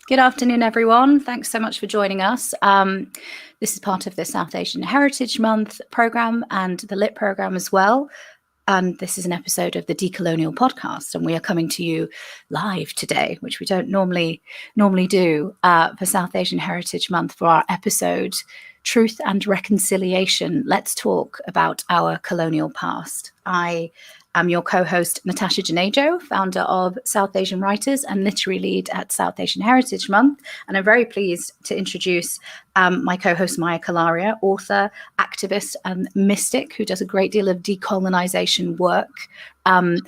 Good afternoon, everyone. Thanks so much for joining us. This is part of the South Asian Heritage Month program and the Lit program as well. And this is an episode of the Decolonial Podcast, and we are coming to you live today, which we don't normally do for South Asian Heritage Month for our episode, Truth and Reconciliation. Let's talk about our colonial past. I am your co-host, Natasha and Junejo, founder of South Asian Writers and literary lead at South Asian Heritage Month. And I'm very pleased to introduce my co-host, Maya Kalaria, author, activist, and mystic, who does a great deal of decolonization work and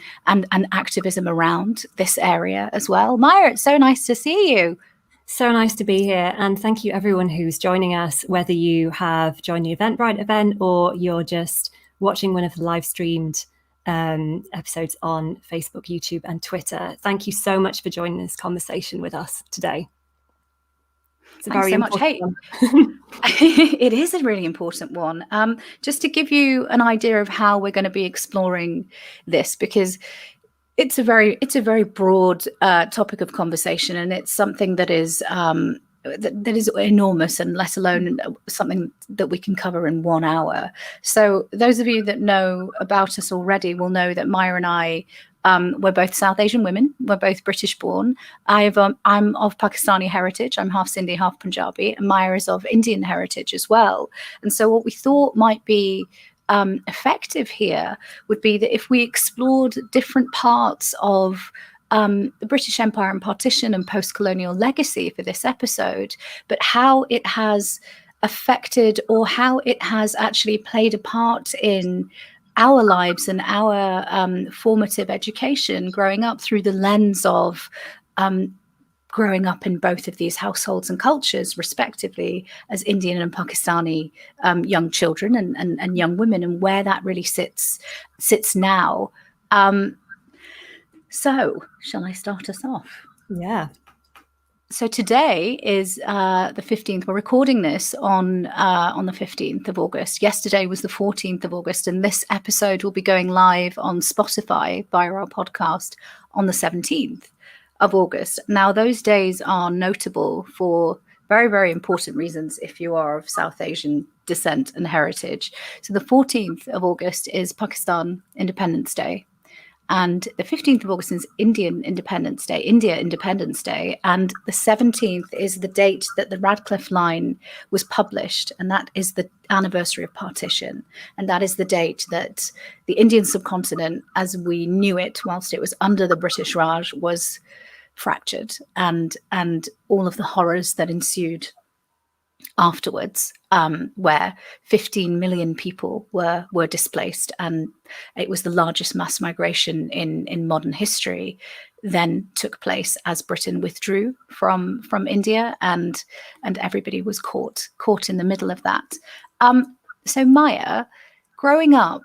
activism around this area as well. Maya, it's so nice to see you. So nice to be here. And thank you everyone who's joining us, whether you have joined the Eventbrite event or you're just watching one of the live streamed episodes on Facebook, YouTube and Twitter. Thank you so much for joining this conversation with us today. It's a very important one. It is a really important one. Just to give you an idea of how we're going to be exploring this, because it's a very broad topic of conversation, and it's something that is that is enormous, and let alone something that we can cover in 1 hour. So those of you that know about us already will know that Maya and I, we're both South Asian women. We're both British born. I'm of Pakistani heritage. I'm half Sindhi, half Punjabi, and Maya is of Indian heritage as well. And so what we thought might be effective here would be that if we explored different parts of the British Empire and partition and post-colonial legacy for this episode, but how it has affected or how it has actually played a part in our lives and our formative education growing up through the lens of growing up in both of these households and cultures, respectively, as Indian and Pakistani young children and young women, and where that really sits now. So, shall I start us off? Yeah. So today is the 15th. We're recording this on the 15th of August. Yesterday was the 14th of August, and this episode will be going live on Spotify via our podcast on the 17th of August. Now, those days are notable for very, very important reasons if you are of South Asian descent and heritage. So the 14th of August is Pakistan Independence Day. And the 15th of August is India Independence Day, and the 17th is the date that the Radcliffe Line was published, and that is the anniversary of partition, and that is the date that the Indian subcontinent, as we knew it whilst it was under the British Raj, was fractured, and all of the horrors that ensued afterwards, where 15 million people were displaced, and it was the largest mass migration in modern history, then took place as Britain withdrew from India, and everybody was caught in the middle of that. So Maya, growing up,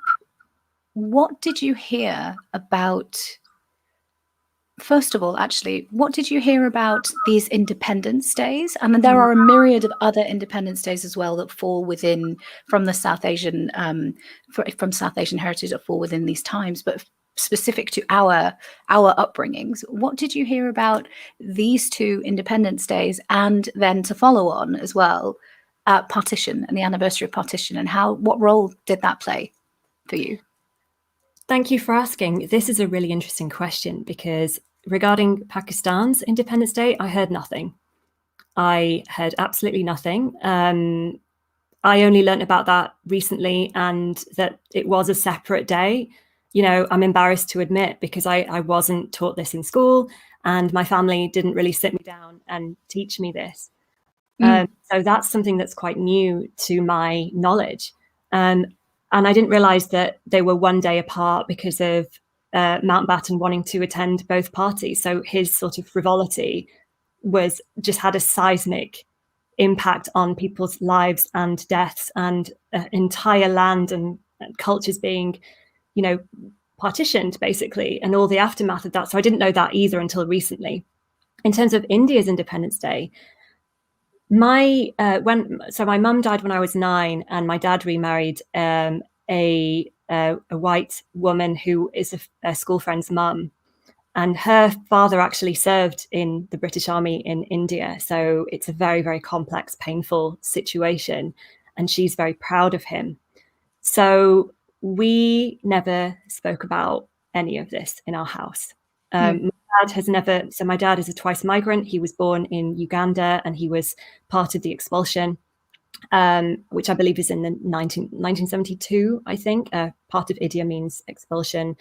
what did you hear about? First of all, actually, what did you hear about these Independence Days? And then there are a myriad of other Independence Days as well that fall within from the South Asian from South Asian heritage that fall within these times, but specific to our upbringings. What did you hear about these two Independence Days, and then to follow on as well, partition and the anniversary of partition, and what role did that play for you? Thank you for asking. This is a really interesting question, because regarding Pakistan's Independence Day, I heard nothing. I heard absolutely nothing. I only learned about that recently, and that it was a separate day. You know, I'm embarrassed to admit, because I wasn't taught this in school, and my family didn't really sit me down and teach me this. So that's something that's quite new to my knowledge. And I didn't realize that they were one day apart because of Mountbatten wanting to attend both parties. So his sort of frivolity just had a seismic impact on people's lives and deaths, and entire land and cultures being, partitioned basically, and all the aftermath of that. So I didn't know that either until recently. In terms of India's Independence Day, my mum died when I was 9, and my dad remarried a white woman who is a school friend's mum. And her father actually served in the British Army in India. So it's a very, very complex, painful situation. And she's very proud of him. So we never spoke about any of this in our house. My dad has never, so my dad is a twice migrant. He was born in Uganda and he was part of the expulsion, which I believe is in the 1972, I think. Part of Idia means expulsion.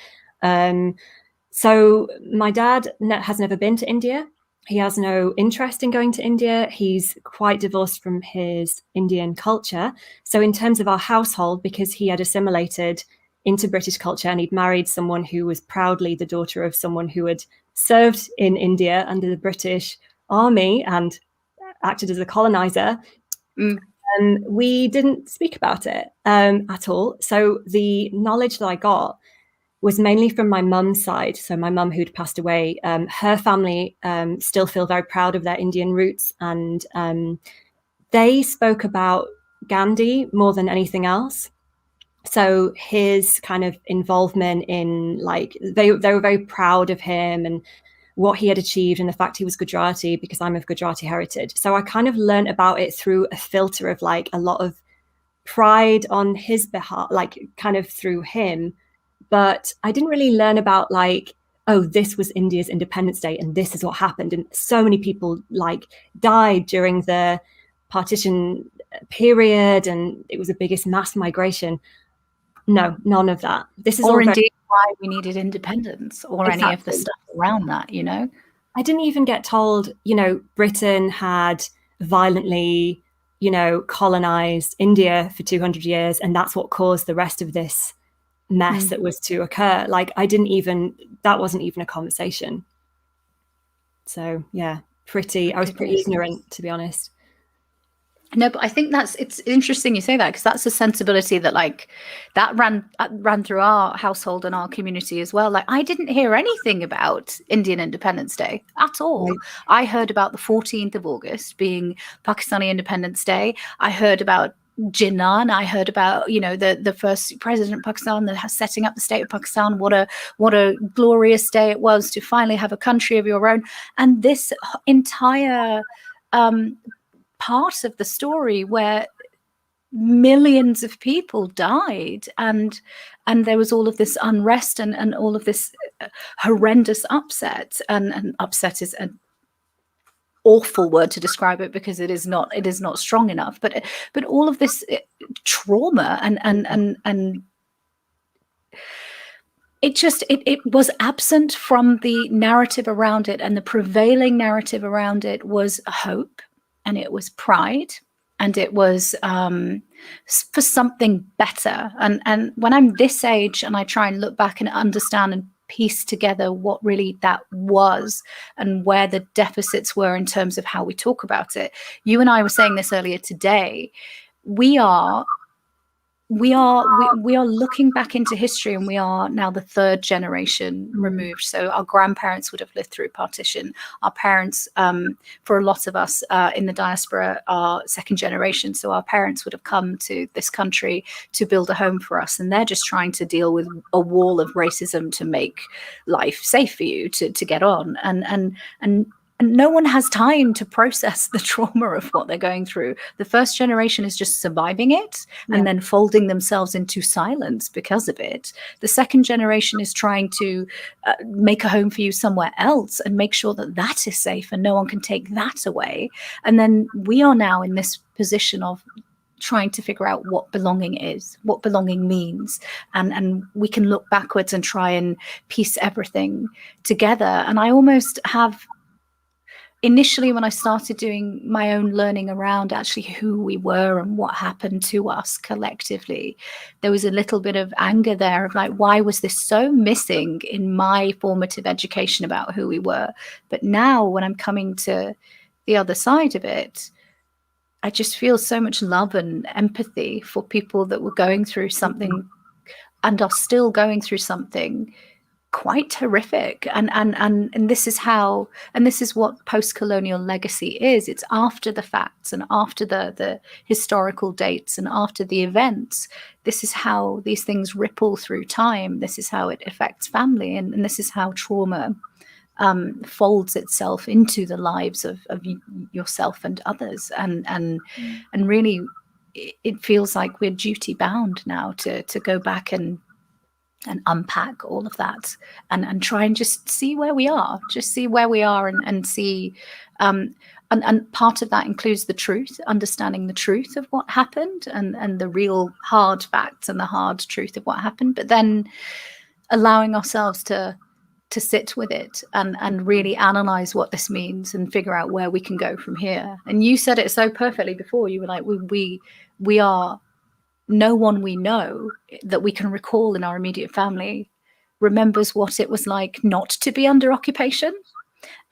So my dad has never been to India. He has no interest in going to India. He's quite divorced from his Indian culture. So in terms of our household, because he had assimilated into British culture and he'd married someone who was proudly the daughter of someone who had served in India under the British Army and acted as a colonizer, we didn't speak about it at all. So the knowledge that I got was mainly from my mum's side. So my mum, who'd passed away, her family still feel very proud of their Indian roots. And they spoke about Gandhi more than anything else. So his kind of involvement in, like, they were very proud of him and what he had achieved and the fact he was Gujarati, because I'm of Gujarati heritage. So I kind of learned about it through a filter of like a lot of pride on his behalf, like kind of through him. But I didn't really learn about like, oh, this was India's Independence Day and this is what happened. And so many people like died during the partition period and it was the biggest mass migration. No, none of that. This is or all indeed why we needed independence or Exactly. any of the stuff around that, you know? I didn't even get told, you know, Britain had violently, you know, colonized India for 200 years. And that's what caused the rest of this mess that was to occur. Like that wasn't even a conversation. So yeah, I was pretty ignorant, to be honest. No, but I think it's interesting you say that, because that's a sensibility that like that ran through our household and our community as well. Like I didn't hear anything about Indian Independence Day at all. Right. I heard about the 14th of August being Pakistani Independence Day. I heard about Jinnah. I heard about, you know, the first president of Pakistan, setting up the state of Pakistan. What a glorious day it was to finally have a country of your own. And this entire part of the story where millions of people died and there was all of this unrest and all of this horrendous upset, and upset is an awful word to describe it because it is not strong enough, but all of this trauma and it was absent from the narrative around it, and the prevailing narrative around it was hope, and it was pride, and it was for something better. And when I'm this age and I try and look back and understand and piece together what really that was and where the deficits were in terms of how we talk about it. You and I were saying this earlier today. We are looking back into history, and we are now the third generation removed. So our grandparents would have lived through partition. Our parents, for a lot of us in the diaspora, are second generation. So our parents would have come to this country to build a home for us, and they're just trying to deal with a wall of racism to make life safe for you to get on. And no one has time to process the trauma of what they're going through. The first generation is just surviving it and then folding themselves into silence because of it. The second generation is trying to make a home for you somewhere else and make sure that that is safe and no one can take that away. And then we are now in this position of trying to figure out what belonging is, what belonging means. And we can look backwards and try and piece everything together. And I almost have... Initially, when I started doing my own learning around actually who we were and what happened to us collectively, there was a little bit of anger there of like, why was this so missing in my formative education about who we were? But now when I'm coming to the other side of it, I just feel so much love and empathy for people that were going through something and are still going through something quite horrific, and this is how, and this is what post-colonial legacy is. It's after the facts and after the historical dates and after the events. This is how these things ripple through time. This is how it affects family, and this is how trauma folds itself into the lives of yourself and others, and really it feels like we're duty bound now to go back and unpack all of that and try and just see where we are, and see and part of that includes the truth, understanding the truth of what happened, and the real hard facts and the hard truth of what happened, but then allowing ourselves to sit with it and really analyze what this means and figure out where we can go from here. And you said it so perfectly before. You were like, we are, no one we know that we can recall in our immediate family remembers what it was like not to be under occupation.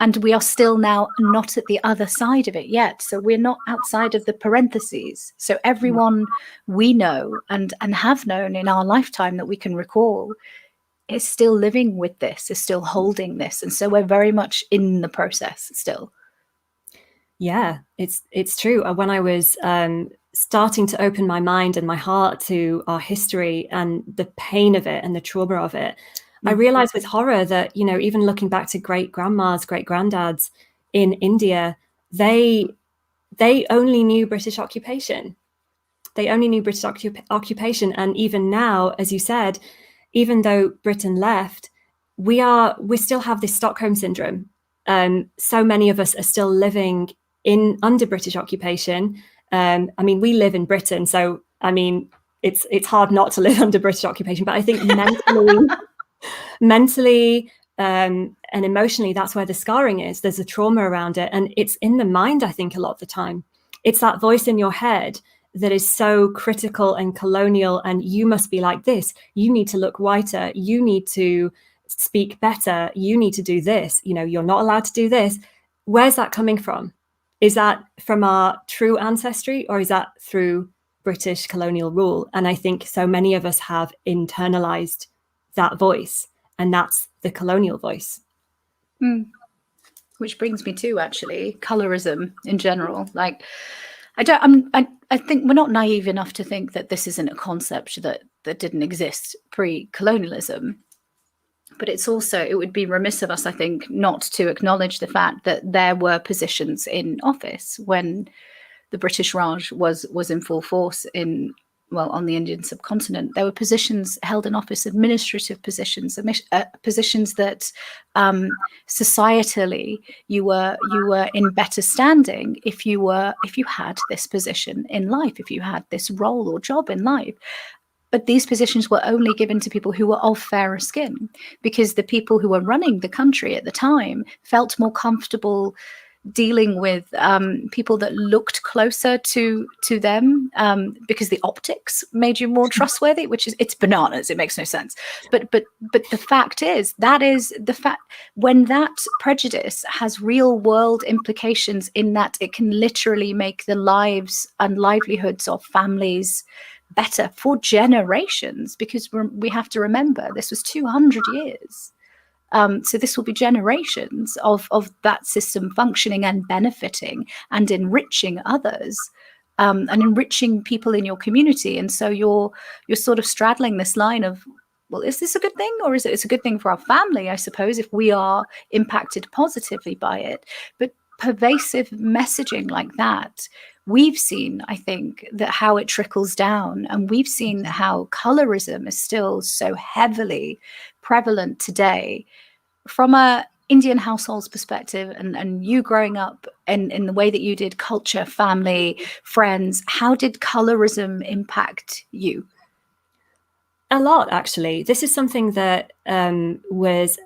And we are still now not at the other side of it yet. So we're not outside of the parentheses. So everyone we know and have known in our lifetime that we can recall is still living with this, is still holding this. And so we're very much in the process still. Yeah, it's true. When I was starting to open my mind and my heart to our history and the pain of it and the trauma of it, I realized with horror that, you know, even looking back to great grandmas, great granddads in India, they only knew British occupation. They only knew British occupation. And even now, as you said, even though Britain left, we still have this Stockholm syndrome. So many of us are still living under British occupation. I mean, we live in Britain, so I mean, it's hard not to live under British occupation. But I think mentally and emotionally, that's where the scarring is. There's a trauma around it, and it's in the mind. I think a lot of the time, it's that voice in your head that is so critical and colonial. And you must be like this. You need to look whiter. You need to speak better. You need to do this. You know, you're not allowed to do this. Where's that coming from? Is that from our true ancestry, or is that through British colonial rule? And I think so many of us have internalized that voice, and that's the colonial voice. Which brings me to actually colorism in general. Like, I think we're not naive enough to think that this isn't a concept that didn't exist pre-colonialism. But it would be remiss of us, I think, not to acknowledge the fact that there were positions in office when the British Raj was in full force on the Indian subcontinent. There were positions held in office, administrative positions, positions that societally you were in better standing if you had this position in life, if you had this role or job in life. But these positions were only given to people who were of fairer skin, because the people who were running the country at the time felt more comfortable dealing with people that looked closer to them, because the optics made you more trustworthy, it's bananas. It makes no sense. But the fact is, that is the fact. When that prejudice has real world implications, in that it can literally make the lives and livelihoods of families better for generations, because we have to remember this was 200 years. So this will be generations of that system functioning and benefiting and enriching others, and enriching people in your community. And so you're sort of straddling this line of, well, is this a good thing, or is it's a good thing for our family, I suppose, if we are impacted positively by it. But pervasive messaging like that, we've seen, I think, that how it trickles down, and we've seen how colorism is still so heavily prevalent today. From a Indian household's perspective, and you growing up in the way that you did, culture, family, friends, how did colorism impact you? A lot, actually. This is something that was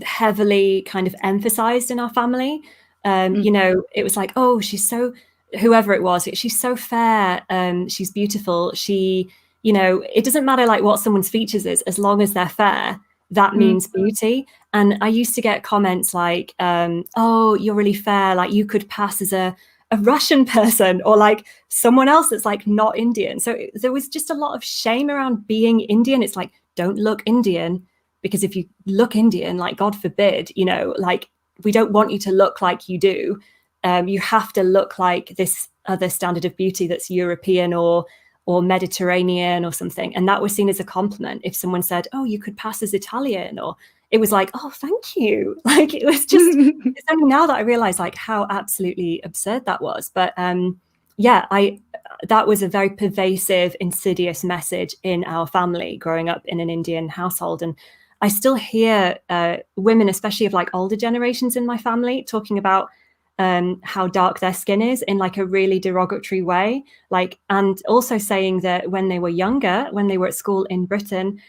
heavily kind of emphasized in our family. You know, it was like, oh, she's so, whoever it was, she's so fair, she's beautiful, you know, it doesn't matter like what someone's features is, as long as they're fair, that means beauty. And I used to get comments like, oh, you're really fair, like you could pass as a Russian person, or like someone else that's like not Indian. So there was just a lot of shame around being Indian. It's like, don't look Indian, because if you look Indian, like God forbid, you know, like we don't want you to look like you do. You have to look like this other standard of beauty that's European or Mediterranean or something. And that was seen as a compliment. If someone said, oh, you could pass as Italian, or it was like, oh, thank you. Like, it was just, it's only now that I realize like how absolutely absurd that was. But that was a very pervasive, insidious message in our family growing up in an Indian household. And I still hear women, especially of like older generations in my family, talking about how dark their skin is in like a really derogatory way, like, and also saying that when they were younger, when they were at school in Britain,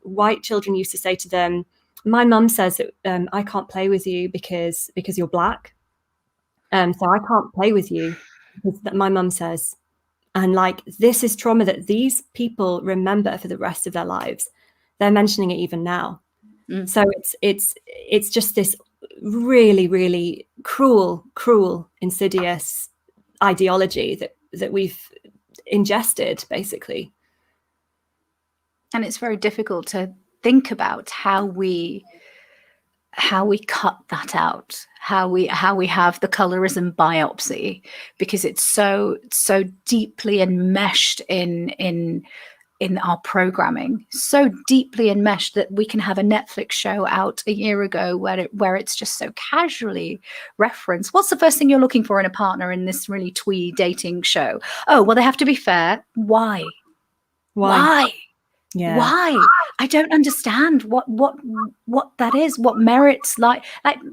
white children used to say to them, my mum says that I can't play with you because you're black, so I can't play with you because that my mum says. And like, this is trauma that these people remember for the rest of their lives. They're mentioning it even now. So it's just this really, really cruel, insidious ideology that we've ingested, basically. And it's very difficult to think about how we cut that out, how we have the colorism biopsy, because it's so deeply enmeshed in our programming, so deeply enmeshed that we can have a Netflix show out a year ago where it's just so casually referenced. What's the first thing you're looking for in a partner in this really twee dating show? Oh, well, they have to be fair. Why? Yeah. Why? I don't understand what that is. What merits like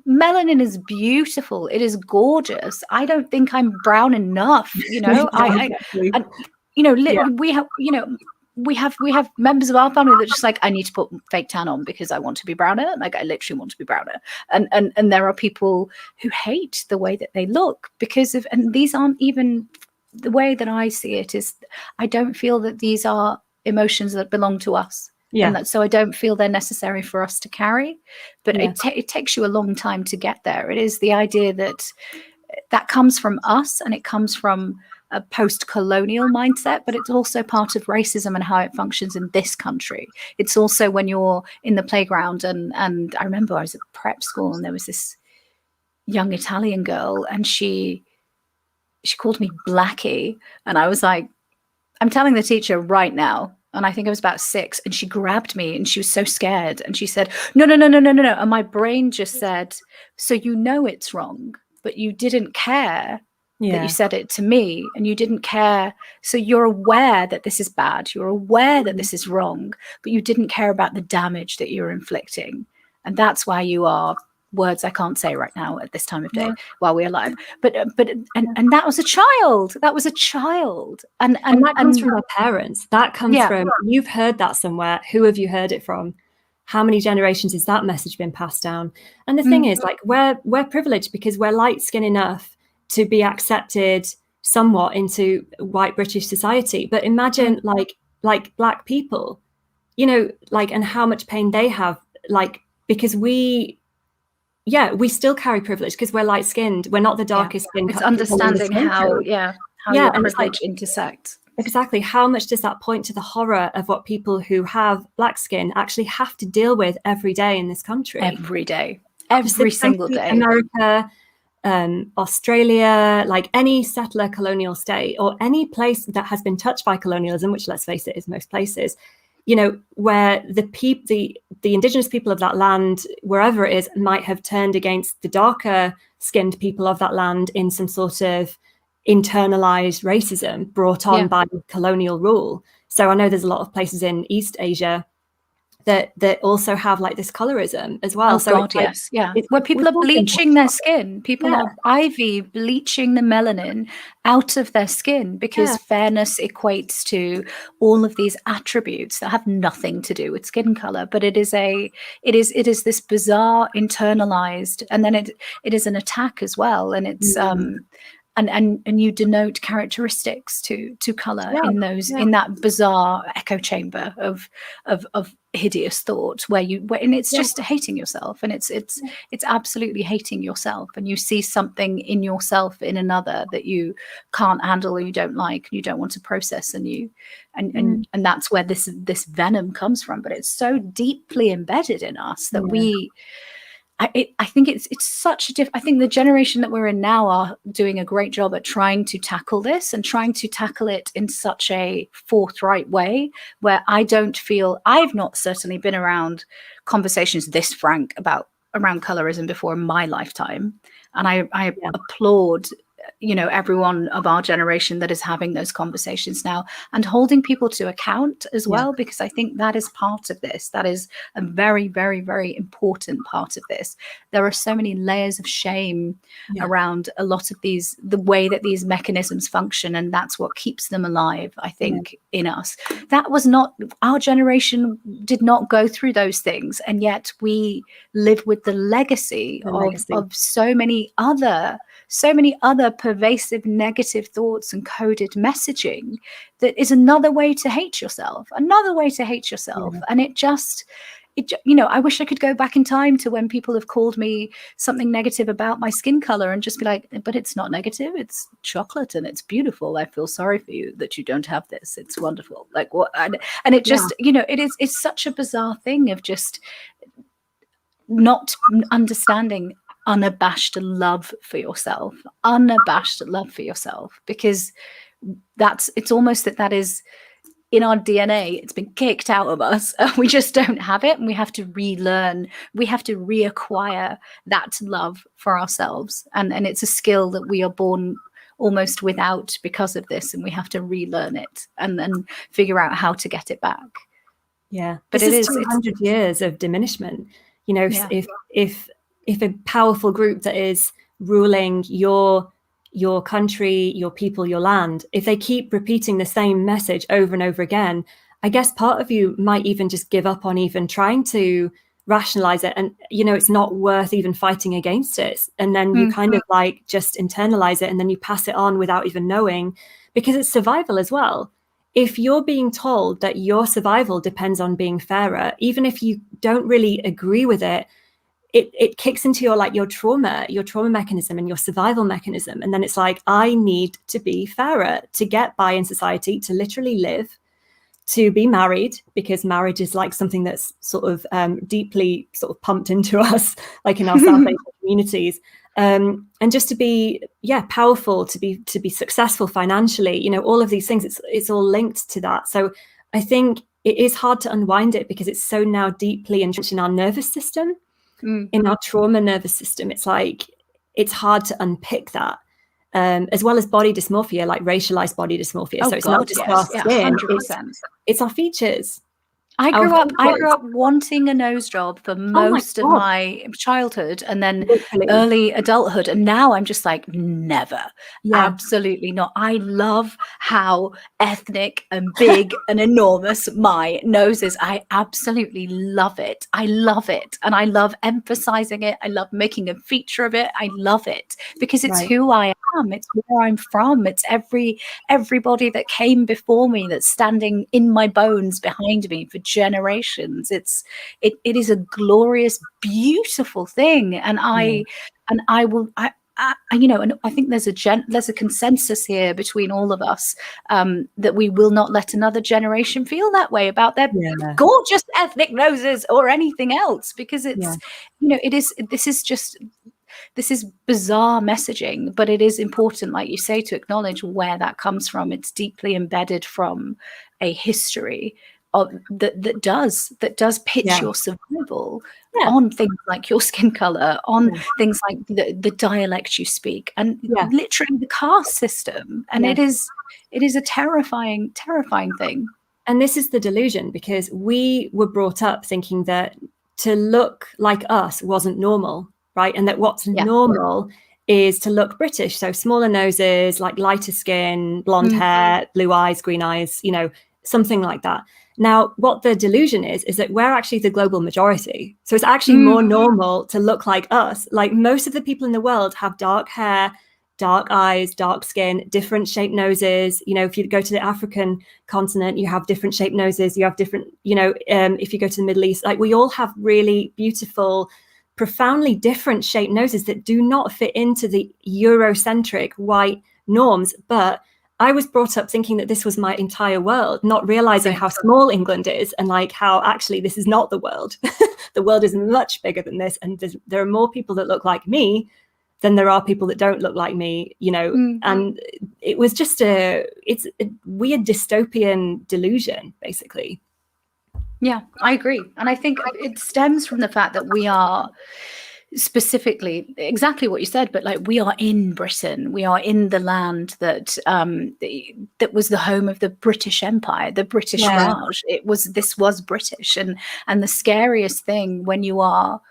melanin is beautiful. It is gorgeous. I don't think I'm brown enough. You know, we have members of our family that just like, I need to put fake tan on because I want to be browner. Like, I literally want to be browner. And there are people who hate the way that they look because of, and these aren't even, the way that I see it is, I don't feel that these are emotions that belong to us. And so I don't feel they're necessary for us to carry, but it takes you a long time to get there. It is the idea that comes from us, and it comes from a post-colonial mindset, but it's also part of racism and how it functions in this country. It's also when you're in the playground, and I remember I was at prep school and there was this young Italian girl, and she called me Blackie, and I was like, I'm telling the teacher right now. And I think I was about 6, and she grabbed me and she was so scared. And she said, no. And my brain just said, so you know it's wrong, but you didn't care that you said it to me, and you didn't care. So you're aware that this is bad. You're aware that this is wrong, but you didn't care about the damage that you're inflicting. And that's why you are words I can't say right now at this time of day while we're alive. But that was a child. That was a child. And that comes from their parents. That comes from, you've heard that somewhere. Who have you heard it from? How many generations has that message been passed down? And the thing is, like, we're privileged because we're light skinned enough to be accepted somewhat into white British society. But imagine like black people, you know, like, and how much pain they have, like, because we still carry privilege because we're light skinned. We're not the darkest skin. It's understanding how your privilege intersects. Exactly. How much does that point to the horror of what people who have black skin actually have to deal with every day in this country? Every day. Every single day. America, Australia, like any settler colonial state or any place that has been touched by colonialism, which, let's face it, is most places, you know, where the indigenous people of that land, wherever it is, might have turned against the darker skinned people of that land in some sort of internalized racism brought on by colonial rule. So I know there's a lot of places in East Asia that also have like this colorism as well. Where people are bleaching their skin. People are bleaching the melanin out of their skin because fairness equates to all of these attributes that have nothing to do with skin color. But it is this bizarre internalized, and then it is an attack as well. And it's and you denote characteristics to color in that bizarre echo chamber of hideous thought where it's just hating yourself, and it's absolutely hating yourself, and you see something in yourself in another that you can't handle or you don't like, you don't want to process, and that's where this venom comes from. But it's so deeply embedded in us that I think it's such a I think the generation that we're in now are doing a great job at trying to tackle this and trying to tackle it in such a forthright way, where I don't feel, I've not certainly been around conversations this frank around colorism before in my lifetime. And I applaud, you know, everyone of our generation that is having those conversations now and holding people to account as well, because I think that is part of this. That is a very, very, very important part of this. There are so many layers of shame around a lot of these, the way that these mechanisms function, and that's what keeps them alive, I think, in us. That was not, our generation did not go through those things, and yet we live with the legacy of so many other pervasive negative thoughts and coded messaging that is another way to hate yourself. And it just, you know, I wish I could go back in time to when people have called me something negative about my skin color and just be like, but it's not negative, it's chocolate and it's beautiful. I feel sorry for you that you don't have this. It's wonderful. Like what? And it just, you know, it's such a bizarre thing of just not understanding unabashed love for yourself, because it's almost that is in our DNA. It's been kicked out of us. We just don't have it, and we have to relearn, we have to reacquire that love for ourselves, and it's a skill that we are born almost without because of this, and we have to relearn it and then figure out how to get it back. But it is 200 years of diminishment, you know. If a powerful group that is ruling your country, your people, your land, if they keep repeating the same message over and over again, I guess part of you might even just give up on even trying to rationalize it. And, you know, it's not worth even fighting against it. And then you kind of like just internalize it, and then you pass it on without even knowing, because it's survival as well. If you're being told that your survival depends on being fairer, even if you don't really agree with it, it kicks into your trauma mechanism and your survival mechanism. And then it's like, I need to be fairer to get by in society, to literally live, to be married, because marriage is like something that's sort of deeply sort of pumped into us, like in our South Asian communities. And just to be, powerful, to be successful financially, you know, all of these things, it's all linked to that. So I think it is hard to unwind it, because it's so now deeply entrenched in our nervous system. In our trauma nervous system, it's like, it's hard to unpick that, as well as body dysmorphia, like racialized body dysmorphia. So it's not just our skin, it's our features. I grew up wanting a nose job for most of my childhood and then early adulthood. And now I'm just like, never, absolutely not. I love how ethnic and big and enormous my nose is. I absolutely love it. I love it. And I love emphasizing it. I love making a feature of it. I love it because it's who I am. It's where I'm from. It's everybody that came before me that's standing in my bones behind me for generations. It is a glorious, beautiful thing, and I you know, and I think there's a consensus here between all of us that we will not let another generation feel that way about their gorgeous ethnic noses or anything else, because it's you know, this is bizarre messaging, but it is important, like you say, to acknowledge where that comes from. It's deeply embedded from a history of that does pitch your survival on things like your skin color, on things like the dialect you speak, and literally the caste system. And it is a terrifying thing. And this is the delusion, because we were brought up thinking that to look like us wasn't normal, right? And that what's normal is to look British. So smaller noses, like lighter skin, blonde hair, blue eyes, green eyes, you know, something like that. Now, what the delusion is that we're actually the global majority. So it's actually more normal to look like us. Like most of the people in the world have dark hair, dark eyes, dark skin, different shaped noses. You know, if you go to the African continent, you have different shaped noses. You have different, you know, if you go to the Middle East, like we all have really beautiful, profoundly different shaped noses that do not fit into the Eurocentric white norms. But I was brought up thinking that this was my entire world, not realizing how small England is, and like how actually this is not the world. The world is much bigger than this, and there are more people that look like me than there are people that don't look like me, you know. And it was just it's a weird dystopian delusion, basically. Yeah, I agree. And I think it stems from the fact that we are specifically exactly what you said, but like we are in Britain, we are in the land that that was the home of the British Empire, the British Raj. This was British, and the scariest thing when you are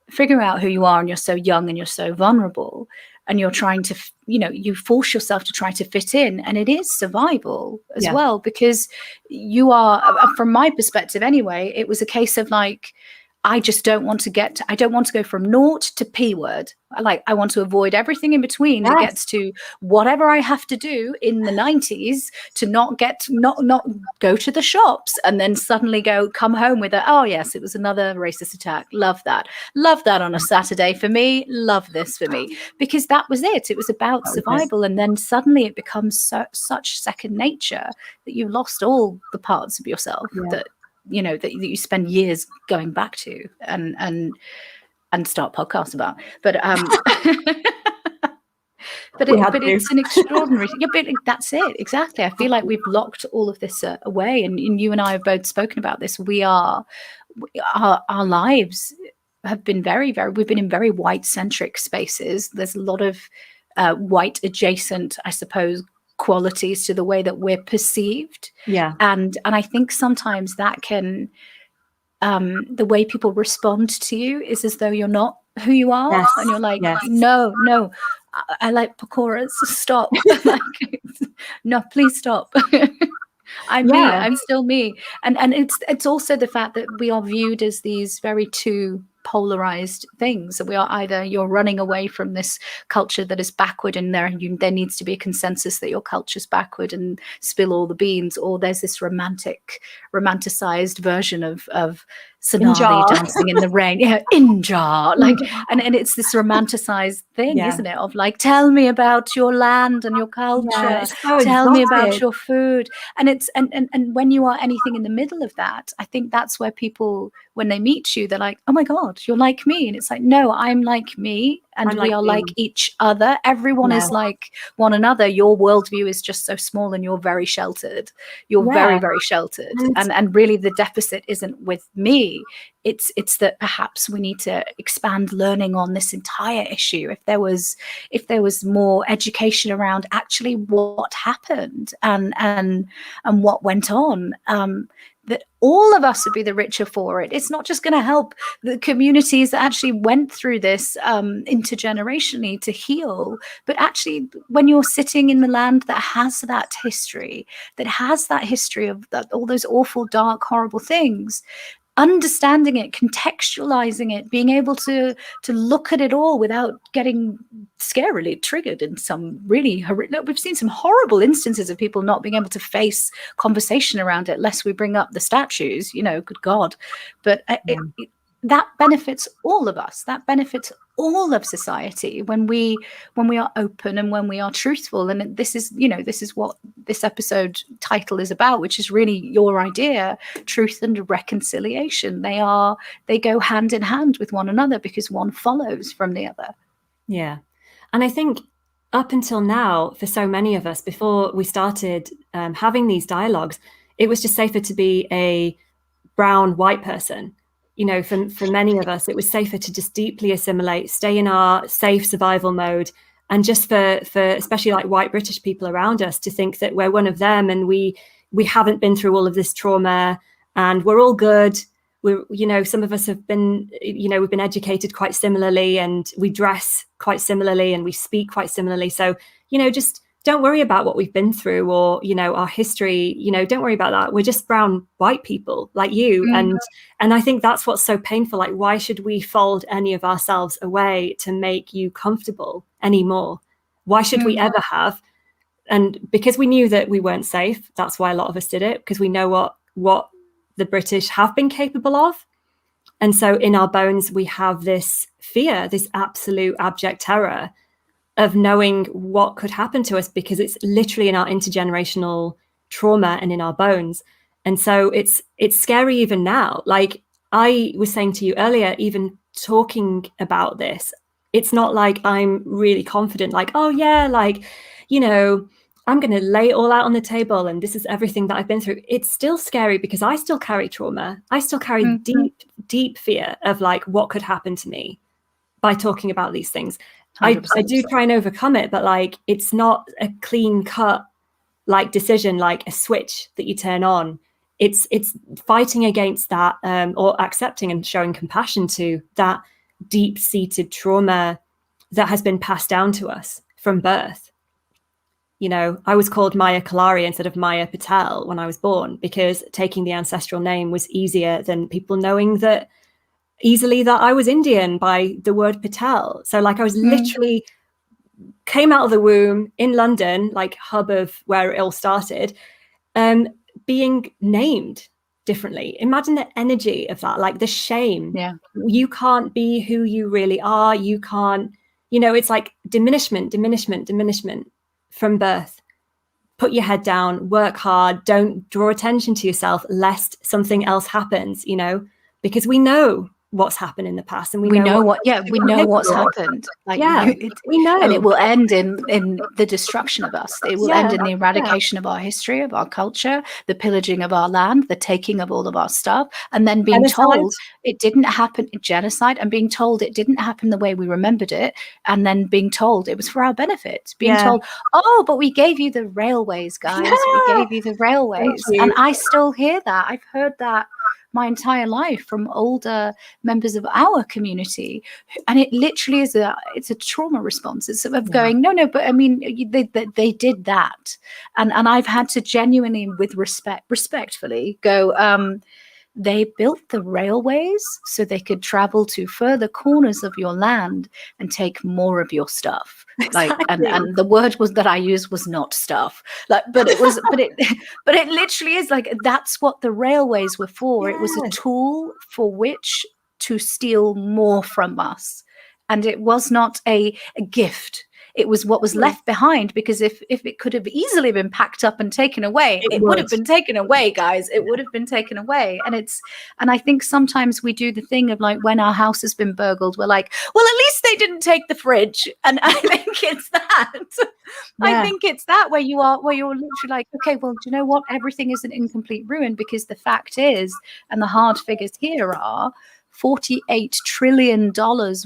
figuring out who you are and you're so young and you're so vulnerable and you're trying to, you know, you force yourself to try to fit in, and it is survival as well, because you are, from my perspective anyway, it was a case of like, I just don't want to I don't want to go from naught to P word. I want to avoid everything in between that gets to whatever I have to do in the 90s to not go to the shops and then suddenly come home with oh yes, it was another racist attack. Love that on a Saturday for me. Love this for me, because that was it. It was about survival. And then suddenly it becomes such second nature that you lost all the parts of yourself that, you know, that you spend years going back to and start podcasts about, but it's an extraordinary but that's it exactly. I feel like we've locked all of this away, and you and I have both spoken about this. Our lives have been we've been in very white centric spaces. There's a lot of white adjacent, I suppose, qualities to the way that we're perceived, and I think sometimes that can the way people respond to you is as though you're not who you are, and you're like, no, I like pakoras, stop. Like, no, please stop. I'm me, I'm still me. And it's also the fact that we are viewed as these very two polarized things. So we are either you're running away from this culture that is backward, and there needs to be a consensus that your culture's backward and spill all the beans, or there's this romanticized version of Sonali dancing in the rain. Inja, like, and it's this romanticized thing, isn't it? Of like, tell me about your land and your culture, tell me about your food. And it's and when you are anything in the middle of that, I think that's where people, when they meet you, they're like, oh my God, you're like me. And it's like, no, I'm like me, and we are like each other. Everyone is like one another. Your worldview is just so small, and you're very sheltered. You're very, very sheltered. And really the deficit isn't with me. It's that perhaps we need to expand learning on this entire issue. If there was more education around actually what happened and what went on, that all of us would be the richer for it. It's not just going to help the communities that actually went through this intergenerationally to heal, but actually when you're sitting in the land that has that history of all those awful, dark, horrible things, understanding it, contextualizing it, being able to look at it all without getting scarily triggered in some really horrific. We've seen some horrible instances of people not being able to face conversation around it, lest we bring up the statues, you know, good God. But that benefits all of us. That benefits all of society when we are open and when we are truthful. And this is what this episode title is about, which is really your idea: truth and reconciliation. They go hand in hand with one another, because one follows from the other. Yeah. And I think up until now, for so many of us, before we started having these dialogues, it was just safer to be a brown white person. You know, for many of us, it was safer to just deeply assimilate, stay in our safe survival mode. And just for especially like white British people around us to think that we're one of them, and we haven't been through all of this trauma, and we're all good. We're, you know, some of us have been, you know, we've been educated quite similarly, and we dress quite similarly, and we speak quite similarly. So, you know, just don't worry about what we've been through, or, you know, our history, you know, don't worry about that. We're just brown white people like you. And I think that's what's so painful. Like, why should we fold any of ourselves away to make you comfortable anymore? Why should we ever have? And because we knew that we weren't safe, that's why a lot of us did it, because we know what the British have been capable of. And so in our bones, we have this fear, this absolute abject terror of knowing what could happen to us, because it's literally in our intergenerational trauma and in our bones. And so it's scary even now. Like I was saying to you earlier, even talking about this, it's not like I'm really confident, like, oh yeah, like, you know, I'm going to lay it all out on the table and this is everything that I've been through. It's still scary because I still carry trauma. I still carry deep, deep fear of like what could happen to me by talking about these things. I do try and overcome it, but like it's not a clean cut like decision, like a switch that you turn on. It's fighting against that, or accepting and showing compassion to that deep-seated trauma that has been passed down to us from birth. You know, I was called Maya Kalaria instead of Maya Patel when I was born, because taking the ancestral name was easier than people knowing that easily that I was Indian by the word Patel. So like I was literally came out of the womb in London, like hub of where it all started, being named differently. Imagine the energy of that, like the shame. Yeah. You can't be who you really are. You can't, you know, it's like diminishment from birth. Put your head down, work hard, don't draw attention to yourself lest something else happens, you know, because we know what's happened in the past, and we know what's happened. Like, we know, and it will end in the destruction of us. It will end in the eradication of our history, of our culture, the pillaging of our land, the taking of all of our stuff, and then being told it didn't happen, genocide, and being told it didn't happen the way we remembered it, and then being told it was for our benefit, being told, oh, but we gave you the railways, guys. We gave you the railways. And I still hear that. I've heard that my entire life from older members of our community, and it literally is it's a trauma response. It's of going, no, but I mean, they did that, and I've had to genuinely, with respectfully go, they built the railways so they could travel to further corners of your land and take more of your stuff. Exactly. Like, and the word was that I used was not stuff. Like, but it was, but it literally is like, that's what the railways were for. Yes. It was a tool for which to steal more from us. And it was not a gift. It was what was left behind, because if it could have easily been packed up and taken away, it would have been taken away, guys. It would have been taken away. And I think sometimes we do the thing of like, when our house has been burgled, we're like, well, at least they didn't take the fridge. And I think it's that. I think it's that where you're literally like, okay, well, do you know what? Everything isn't in complete ruin, because the fact is, and the hard figures here are, $48 trillion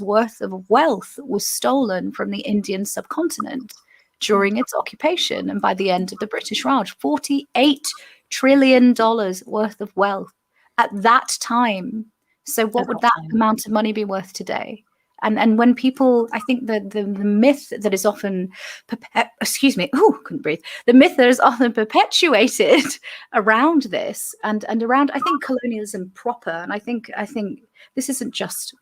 worth of wealth was stolen from the Indian subcontinent during its occupation. And by the end of the British Raj, $48 trillion worth of wealth at that time. So what would that amount of money be worth today? And when people, I think the myth that is often, the myth that is often perpetuated around this and around, I think, colonialism proper. And I think this isn't just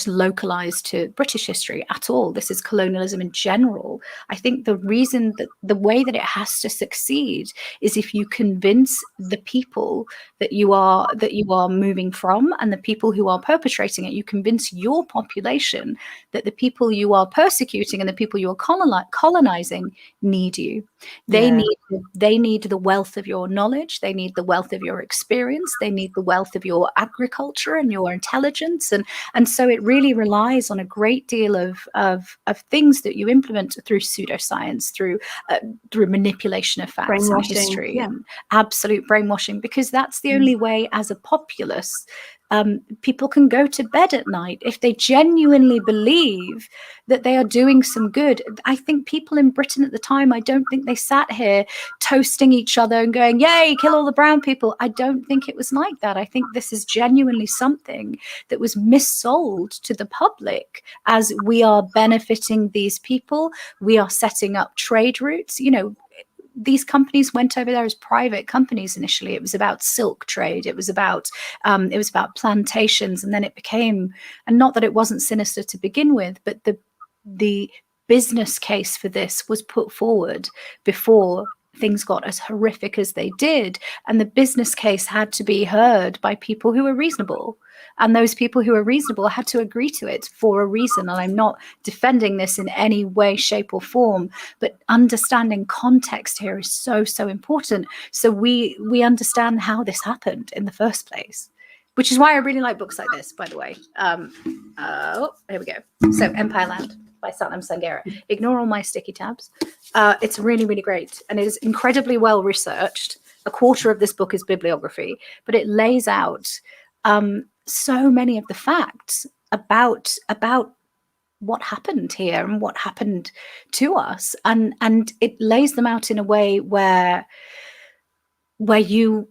localized to British history at all. This is colonialism in general. I think the reason that the way that it has to succeed is if you convince the people that you are moving from, and the people who are perpetrating it, you convince your population that the people you are persecuting and the people you are colonizing need you. They need the wealth of your knowledge. They need the wealth of your experience. They need the wealth of your agriculture and your intelligence. And so it really relies on a great deal of things that you implement through pseudoscience, through manipulation of facts and history, and absolute brainwashing, because that's the only way as a populace people can go to bed at night if they genuinely believe that they are doing some good. I think people in Britain at the time, I don't think they sat here toasting each other and going, yay, kill all the brown people. I don't think it was like that. I think this is genuinely something that was missold to the public as we are benefiting these people. We are setting up trade routes. You know, these companies went over there as private companies initially. It was about silk trade. It was about plantations, and then it became, and not that it wasn't sinister to begin with, but the business case for this was put forward before things got as horrific as they did. And the business case had to be heard by people who were reasonable. And those people who were reasonable had to agree to it for a reason. And I'm not defending this in any way, shape, or form, but understanding context here is so, so important. So we understand how this happened in the first place, which is why I really like books like this, by the way. Here we go. So Empire Land by Satnam Sanghera. Ignore all my sticky tabs. It's really, really great. And it is incredibly well researched. A quarter of this book is bibliography, but it lays out so many of the facts about what happened here and what happened to us. And it lays them out in a way where you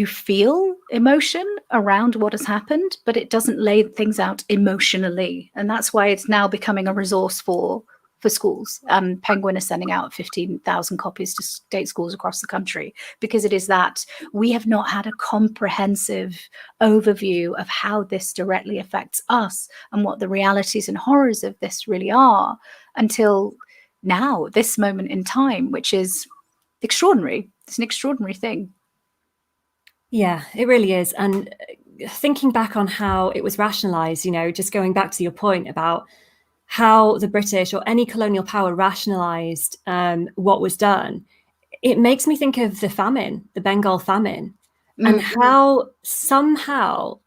feel emotion around what has happened, but it doesn't lay things out emotionally. And that's why it's now becoming a resource for schools. Penguin is sending out 15,000 copies to state schools across the country, because it is that we have not had a comprehensive overview of how this directly affects us and what the realities and horrors of this really are until now, this moment in time, which is extraordinary. It's an extraordinary thing. Yeah, it really is. And thinking back on how it was rationalized, just going back to your point about how the British or any colonial power rationalized what was done, it makes me think of the famine, the Bengal famine, and how somehow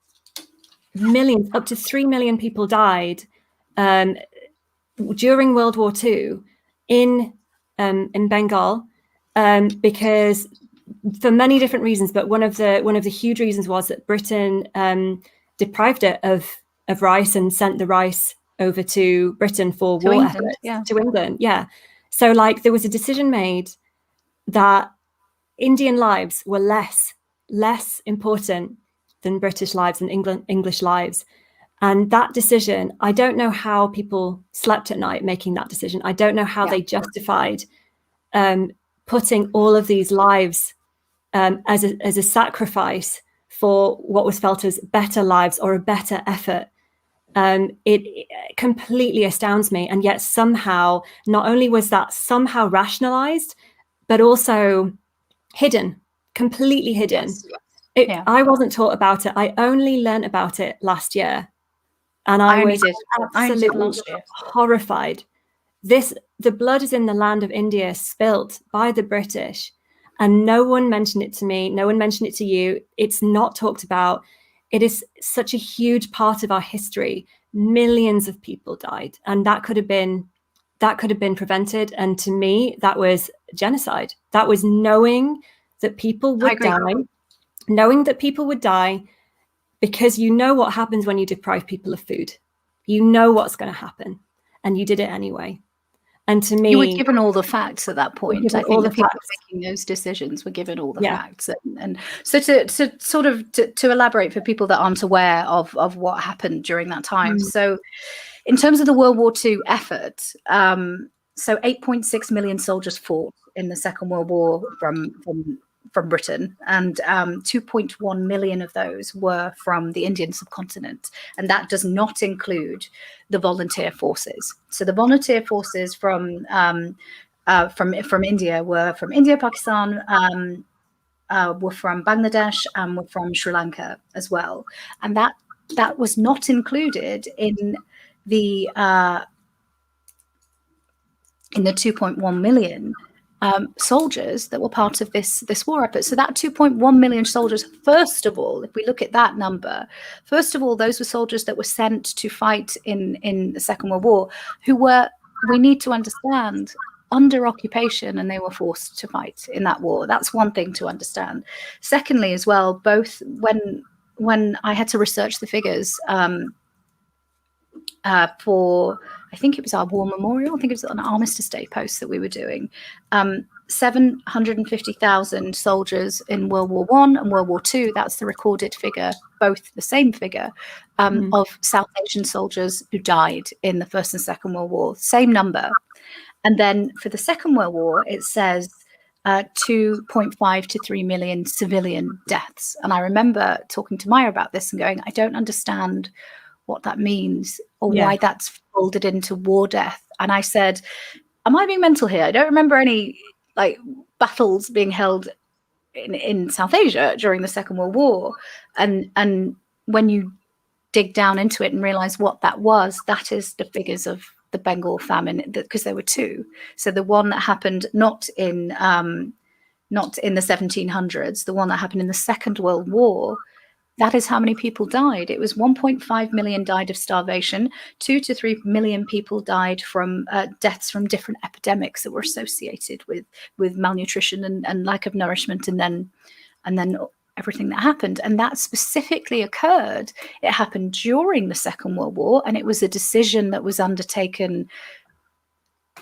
millions, up to 3 million people died during World War II in Bengal, because for many different reasons, but one of the huge reasons was that Britain deprived it of rice and sent the rice over to Britain for war efforts, to England. Yeah. So there was a decision made that Indian lives were less important than British lives and English lives. And that decision, I don't know how people slept at night making that decision. I don't know how they justified putting all of these lives as a sacrifice for what was felt as better lives or a better effort. It completely astounds me. And yet somehow, not only was that somehow rationalized, but also hidden, completely hidden. Yes. I wasn't taught about it. I only learned about it last year. And I was absolutely horrified. The blood is in the land of India spilt by the British. And no one mentioned it to me. No one mentioned it to you. It's not talked about. It is such a huge part of our history. Millions of people died, and that could have been prevented. And to me, that was genocide. That was knowing that people would die, because you know what happens when you deprive people of food. You know what's going to happen, and you did it anyway. And to me, you were given all the facts at that point. I think the people making those decisions were given all the facts. And so to sort of to elaborate for people that aren't aware of what happened during that time. So in terms of the World War II effort, so 8.6 million soldiers fought in the Second World War from Britain, and 2.1 million of those were from the Indian subcontinent, and that does not include the volunteer forces. So the volunteer forces from India were from India, Pakistan, were from Bangladesh, and were from Sri Lanka as well, and that was not included in the 2.1 million soldiers that were part of this war effort. So that 2.1 million soldiers, first of all, if we look at that number, first of all, those were soldiers that were sent to fight in the Second World War, who were, we need to understand, under occupation, and they were forced to fight in that war. That's one thing to understand. Secondly, as well, both when I had to research the figures for, I think it was our war memorial, I think it was an Armistice Day post that we were doing, 750,000 soldiers in World War I and World War II, that's the recorded figure, both the same figure, of South Asian soldiers who died in the First and Second World War, same number. And then for the Second World War, it says 2.5 to 3 million civilian deaths. And I remember talking to Maya about this and going, I don't understand what that means or why that's folded into war death. And I said, am I being mental here? I don't remember any battles being held in South Asia during the Second World War. And when you dig down into it and realize what that was, that is the figures of the Bengal famine, because there were two. So the one that happened not in the 1700s, the one that happened in the Second World War, that is how many people died. It was 1.5 million died of starvation. 2 to 3 million people died from deaths from different epidemics that were associated with malnutrition and lack of nourishment, and then everything that happened. And that specifically occurred. It happened during the Second World War, and it was a decision that was undertaken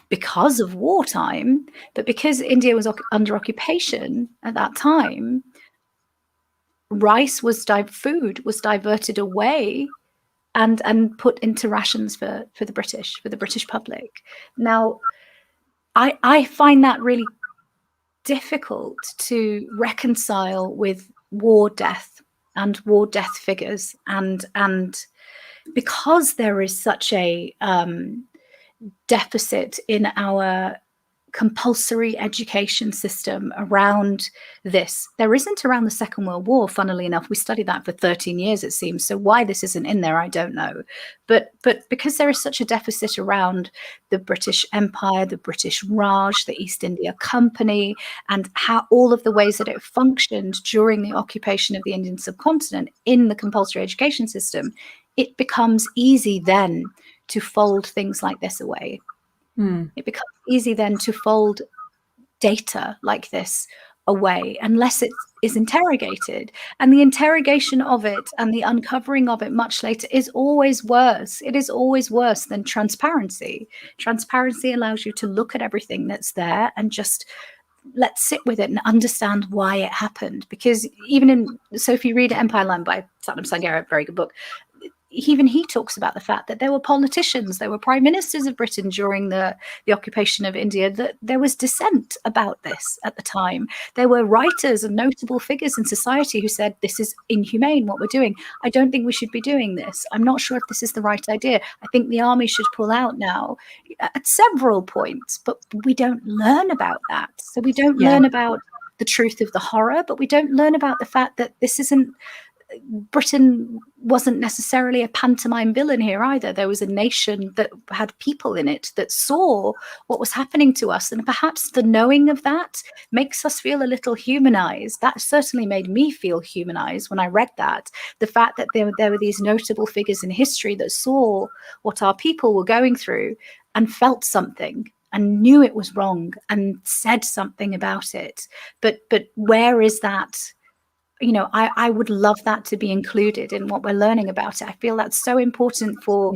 because of wartime, but because India was under occupation at that time, food was diverted away and put into rations for the British public. Now, I find that really difficult to reconcile with war death and war death figures, and because there is such a deficit in our compulsory education system around this. There isn't around the Second World War, funnily enough. We studied that for 13 years, it seems. So why this isn't in there, I don't know. But because there is such a deficit around the British Empire, the British Raj, the East India Company, and how all of the ways that it functioned during the occupation of the Indian subcontinent in the compulsory education system, it becomes easy then to fold things like this away. It becomes easy then to fold data like this away unless it is interrogated. And the interrogation of it and the uncovering of it much later is always worse. It is always worse than transparency. Transparency allows you to look at everything that's there and just let's sit with it and understand why it happened. Because so if you read Empire Land by Satnam Sangera, very good book, even he talks about the fact that there were politicians, there were prime ministers of Britain during the occupation of India, that there was dissent about this at the time. There were writers and notable figures in society who said, this is inhumane, what we're doing. I don't think we should be doing this. I'm not sure if this is the right idea. I think the army should pull out now, at several points, but we don't learn about that. So we don't learn about the truth of the horror, but we don't learn about the fact that Britain wasn't necessarily a pantomime villain here either. There was a nation that had people in it that saw what was happening to us. And perhaps the knowing of that makes us feel a little humanized. That certainly made me feel humanized when I read that. The fact that there were these notable figures in history that saw what our people were going through and felt something and knew it was wrong and said something about it. But where is that? I would love that to be included in what we're learning about it. I feel that's so important for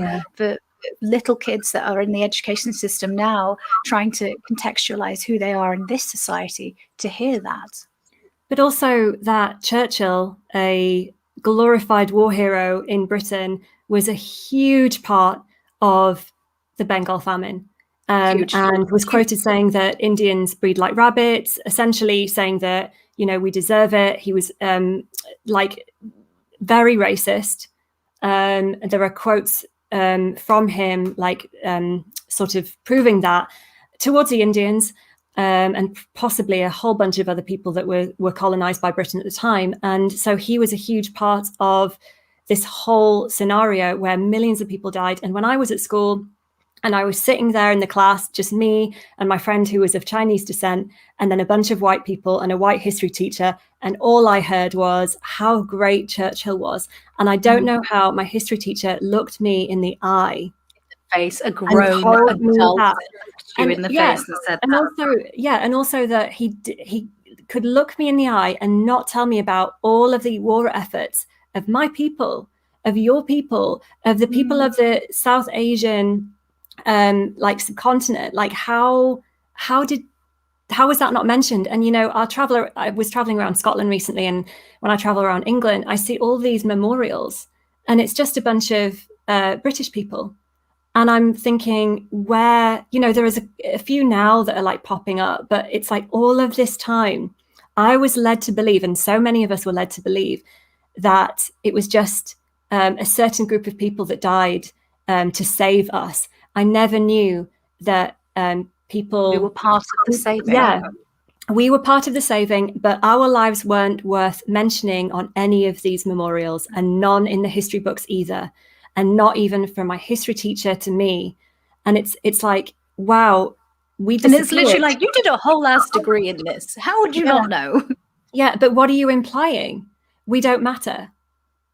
little kids that are in the education system now, trying to contextualize who they are in this society, to hear that. But also that Churchill, a glorified war hero in Britain, was a huge part of the Bengal famine. And was quoted saying that Indians breed like rabbits, essentially saying that, we deserve it. He was very racist. There are quotes from him, sort of proving that towards the Indians and possibly a whole bunch of other people that were colonized by Britain at the time. And so he was a huge part of this whole scenario where millions of people died. And when I was at school, and I was sitting there in the class, just me and my friend who was of Chinese descent, and then a bunch of white people and a white history teacher. And all I heard was how great Churchill was. And I don't know how my history teacher looked me in the eye. Face, a grown adult you in the face and said that. And also that he could look me in the eye and not tell me about all of the war efforts of my people, of your people, of the people of the South Asian subcontinent. How was that not mentioned? And I was traveling around Scotland recently, and when I travel around England, I see all these memorials, and it's just a bunch of British people. And I'm thinking, where there is a few now that are popping up, but it's all of this time I was led to believe, and so many of us were led to believe, that it was just a certain group of people that died to save us. I never knew that people... We were part of the saving. Yeah. We were part of the saving, but our lives weren't worth mentioning on any of these memorials, and none in the history books either, and not even from my history teacher to me. And it's like, wow, we disappeared. And it's literally like, you did a whole ass degree in this. How would you not know? Yeah, but what are you implying? We don't matter.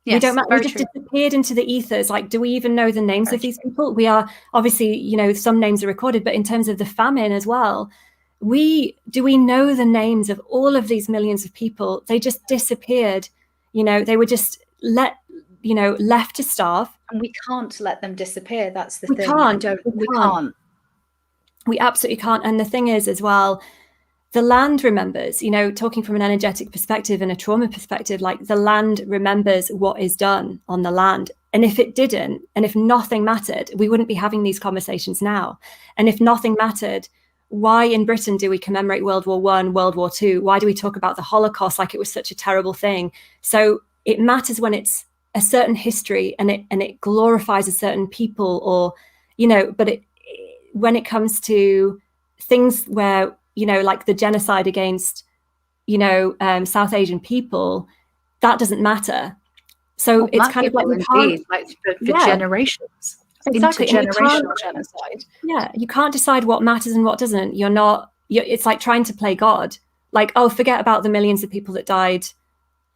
Yes, we don't matter. We just true. disappeared into the ethers. Like, do we even know the names of these people? We are obviously, some names are recorded, but in terms of the famine as well, do we know the names of all of these millions of people? They just disappeared. They were just left to starve. And we can't let them disappear. That's the we thing. We can't. We absolutely can't. And the thing is as well, the land remembers, talking from an energetic perspective and a trauma perspective, like the land remembers what is done on the land. And if it didn't, and if nothing mattered, we wouldn't be having these conversations now. And if nothing mattered, why in Britain do we commemorate World War I, World War II? Why do we talk about the Holocaust like it was such a terrible thing? So it matters when it's a certain history and it glorifies a certain people, or, but when it comes to things where, like the genocide against, South Asian people, that doesn't matter. So it's kind of like, for generations. Exactly. Intergenerational genocide. Yeah, you can't decide what matters and what doesn't. It's like trying to play God. Like, oh, forget about the millions of people that died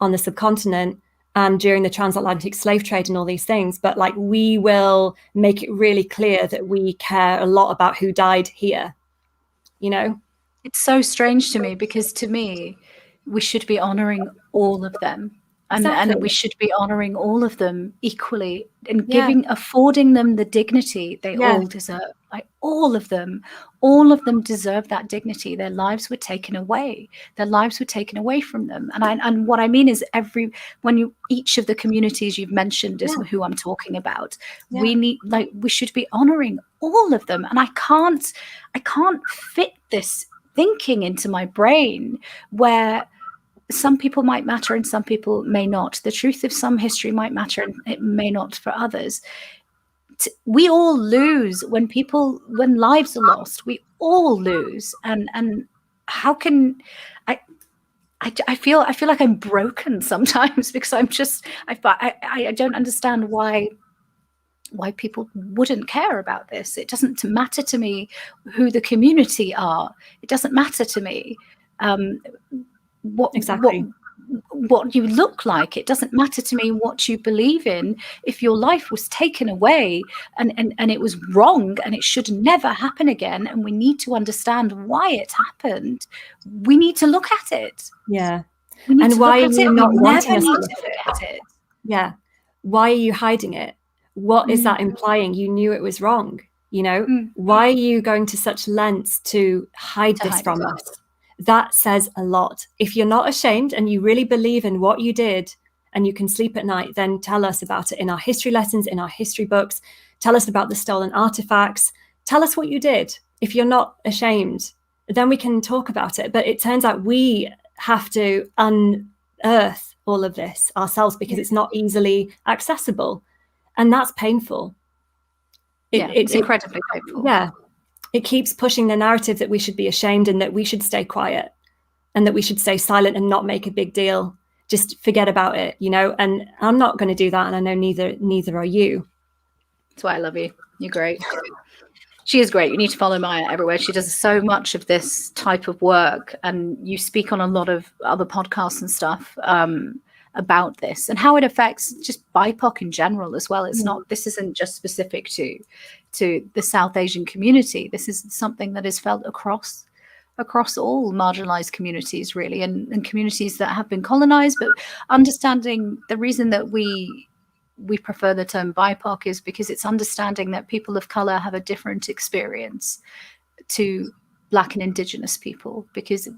on the subcontinent and during the transatlantic slave trade and all these things. But like, we will make it really clear that we care a lot about who died here. It's so strange to me, because to me, we should be honoring all of them. And we should be honoring all of them equally and affording them the dignity they all deserve. Like all of them deserve that dignity. Their lives were taken away. Their lives were taken away from them. And what I mean is each of the communities you've mentioned is who I'm talking about. We should be honoring all of them. And I can't fit this thinking into my brain where some people might matter and some people may not. The truth of some history might matter and it may not for others. We all lose when lives are lost. We all lose. And how can I feel like I'm broken sometimes, because I don't understand why people wouldn't care about this. It doesn't matter to me who the community are. It doesn't matter to me what you look like. It doesn't matter to me what you believe in. If your life was taken away and it was wrong and it should never happen again, and we need to understand why it happened, we need to look at it. Yeah. And why are you not wanting us to look at it? Yeah. Why are you hiding it? What is that implying? You knew it was wrong. Why are you going to such lengths to hide this from us? That says a lot. If you're not ashamed and you really believe in what you did and you can sleep at night, then tell us about it in our history lessons, in our history books. Tell us about the stolen artifacts. Tell us what you did. If you're not ashamed, then we can talk about it. But it turns out we have to unearth all of this ourselves because it's not easily accessible. And that's painful. It's incredibly painful. Yeah. It keeps pushing the narrative that we should be ashamed and that we should stay quiet and that we should stay silent and not make a big deal. Just forget about it, and I'm not going to do that. And I know neither are you. That's why I love you. You're great. She is great. You need to follow Maya everywhere. She does so much of this type of work, and you speak on a lot of other podcasts and stuff about this and how it affects just BIPOC in general as well. This isn't just specific to the South Asian community. This is something that is felt across all marginalized communities, really, and communities that have been colonized. But understanding the reason that we prefer the term BIPOC is because it's understanding that people of color have a different experience to Black and Indigenous people, because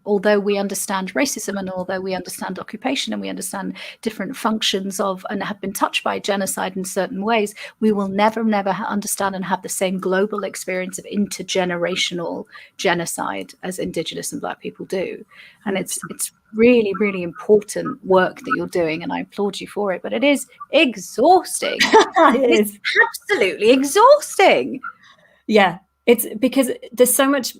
although we understand racism and although we understand occupation and we understand different functions of and have been touched by genocide in certain ways, we will never understand and have the same global experience of intergenerational genocide as Indigenous and Black people do. And it's really, really important work that you're doing, and I applaud you for it. But it is exhausting. It's absolutely exhausting. Yeah, it's because there's so much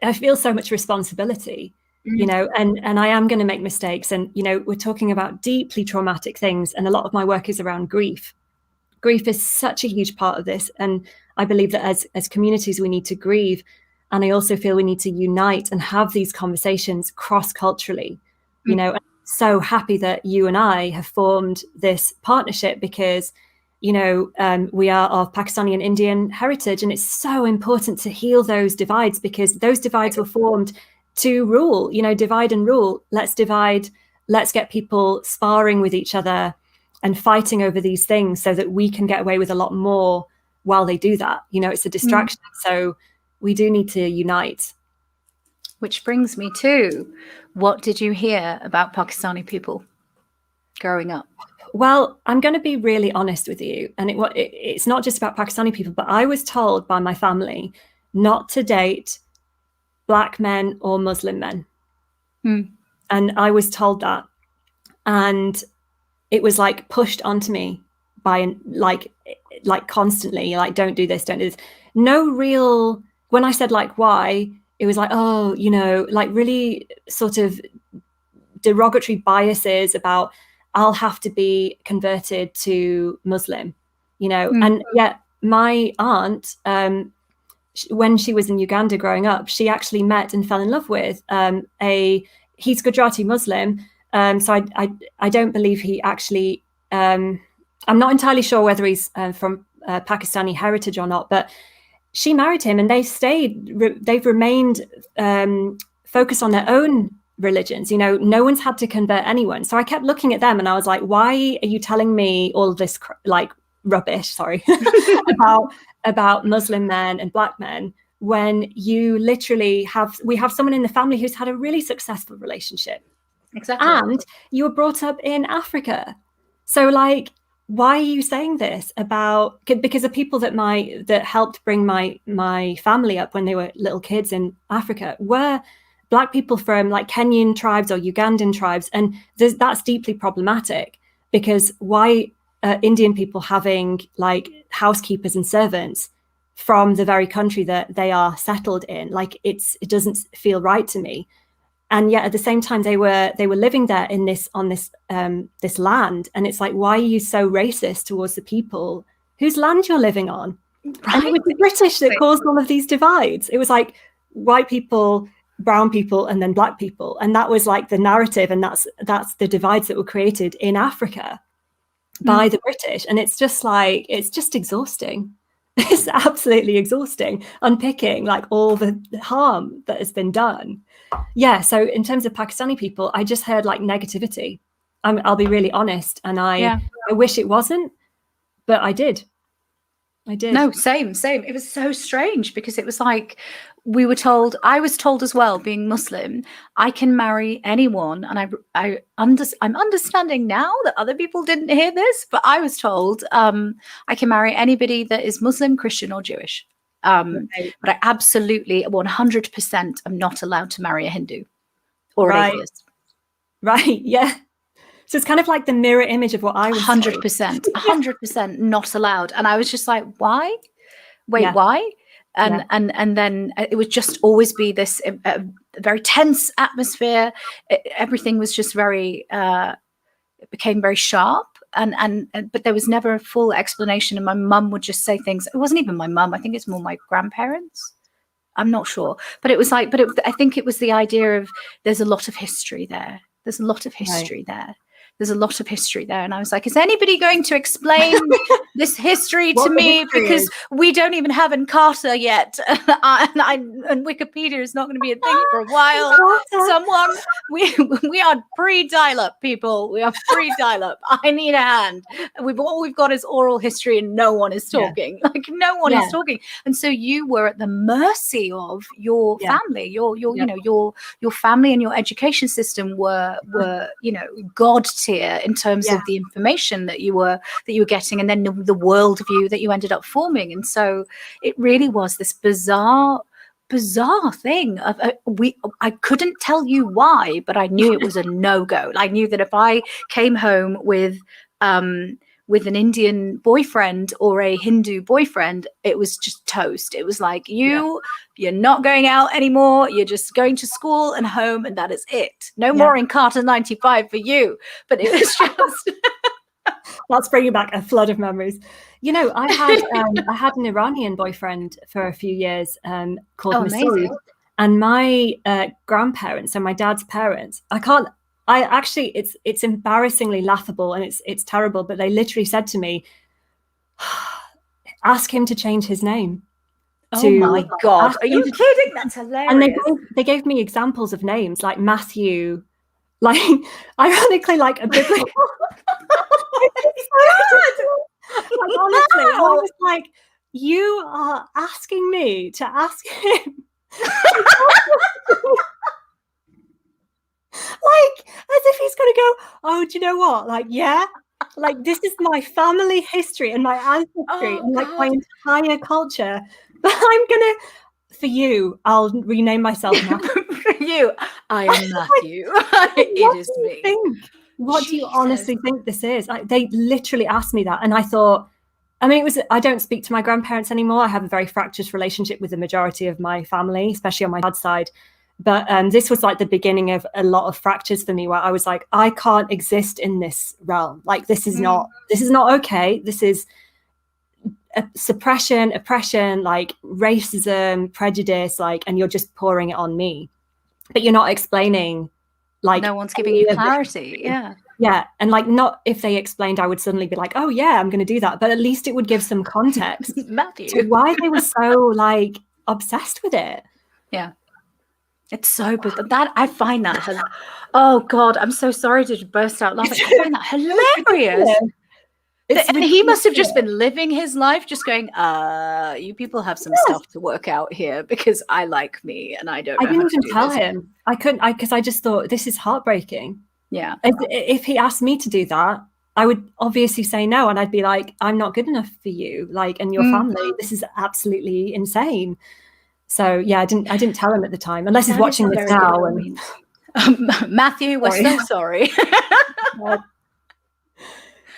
I feel so much responsibility, you know, and I am going to make mistakes. And, you know, we're talking about deeply traumatic things. And a lot of my work is around grief. Grief is such a huge part of this. And I believe that as communities, we need to grieve. And I also feel we need to unite and have these conversations cross-culturally, you know. I'm so happy that you and I have formed this partnership because, you know, we are of Pakistani and Indian heritage, and it's so important to heal those divides, because those divides were formed to rule, you know, divide and rule. Let's divide, let's get people sparring with each other and fighting over these things so that we can get away with a lot more while they do that. You know, it's a distraction. So we do need to unite. Which brings me to, what did you hear about Pakistani people growing up? Well, I'm going to be really honest with you. And it's not just about Pakistani people, but I was told by my family not to date Black men or Muslim men. And I was told that. And it was like pushed onto me by like constantly, like, don't do this, don't do this. No real, when I said like, why, it was like, oh, you know, like really sort of derogatory biases about, I'll have to be converted to Muslim, you know. And yet my aunt, when she was in Uganda growing up, she actually met and fell in love with he's Gujarati Muslim. So I don't believe he actually, I'm not entirely sure whether he's from Pakistani heritage or not, but she married him and they've remained focused on their own religions. You know, no one's had to convert anyone. So I kept looking at them and I was like, why are you telling me all this like rubbish, sorry, about Muslim men and Black men, when you literally we have someone in the family who's had a really successful relationship. Exactly. And you were brought up in Africa. So like, why are you saying this about, because the people that helped bring my family up when they were little kids in Africa were Black people from like Kenyan tribes or Ugandan tribes. And that's deeply problematic, because why Indian people having like housekeepers and servants from the very country that they are settled in, like it doesn't feel right to me. And yet at the same time, they were living there on this land. And it's like, why are you so racist towards the people whose land you're living on? Right. And it was the British that caused all of these divides. It was like white people, brown people, and then Black people. And that was like the narrative. And that's the divides that were created in Africa by the British. And it's just like, it's just exhausting. It's absolutely exhausting, unpicking like all the harm that has been done. Yeah, so in terms of Pakistani people, I just heard like negativity. I'll be really honest, and I wish it wasn't, but I did. No, same. It was so strange, because it was like I was told as well, being Muslim, I can marry anyone. And I'm understanding now that other people didn't hear this, but I was told I can marry anybody that is Muslim, Christian, or Jewish. But I absolutely 100% am not allowed to marry a Hindu or an atheist. Right. Yeah. So it's kind of like the mirror image of what I was 100% not allowed. And I was just like, why? Wait, why? And then it would just always be this very tense atmosphere. Everything was just very, it became very sharp. But there was never a full explanation. And my mum would just say things. It wasn't even my mum. I think it's more my grandparents. I'm not sure. But it was like, I think it was the idea of, there's a lot of history there. There's a lot of history there. There's a lot of history there. And I was like, is anybody going to explain this history to me? Because we don't even have Encarta yet. And Wikipedia is not going to be a thing for a while. Someone, we are pre-dial-up, people. We are pre-dial-up. I need a hand. All we've got is oral history, and no one is talking. Like, no one is talking. And so you were at the mercy of your family. Your you know, your family and your education system were God tier in terms of the information that you were getting, and then the worldview that you ended up forming. And so it really was this bizarre thing of I couldn't tell you why, but I knew it was a no-go. I knew that if I came home with with an Indian boyfriend or a Hindu boyfriend, it was just toast. It was like, you're not going out anymore. You're just going to school and home, and that is it. No more in Carter 95 for you. But it was just... That's bringing back a flood of memories. You know, I had an Iranian boyfriend for a few years called Masood. And my grandparents, so my dad's parents, it's embarrassingly laughable, and it's terrible, but they literally said to me, ask him to change his name. Oh my God. Are you kidding? That's hilarious. And they gave me examples of names like Matthew, like ironically like a biblical. Like, honestly, I was like, you are asking me to ask him. Like, as if he's going to go, oh, do you know what? Like, yeah, like this is my family history and my ancestry and like my entire culture. But I'm going to, for you, I'll rename myself now. For you, I am Matthew. It is me. What do you honestly think this is? They literally asked me that. And I thought, I mean, I don't speak to my grandparents anymore. I have a very fractious relationship with the majority of my family, especially on my dad's side. But this was like the beginning of a lot of fractures for me, where I was like, I can't exist in this realm. Like, this is not okay. This is suppression, oppression, like racism, prejudice, like, and you're just pouring it on me. But you're not explaining, like, no one's giving you clarity. Yeah. And like, not if they explained, I would suddenly be like, oh yeah, I'm going to do that. But at least it would give some context to why they were so like obsessed with it. Yeah. It's so good. That I find that, oh God, I'm so sorry to burst out laughing. I find that hilarious. And he must have just been living his life, just going, you people have some stuff to work out here, because I like me and I don't know. I didn't even tell him. I couldn't, because I just thought, this is heartbreaking. Yeah. If he asked me to do that, I would obviously say no. And I'd be like, I'm not good enough for you, like, and your family. This is absolutely insane. So yeah, I didn't tell him at the time, unless he's watching this now. And Matthew, we're so sorry.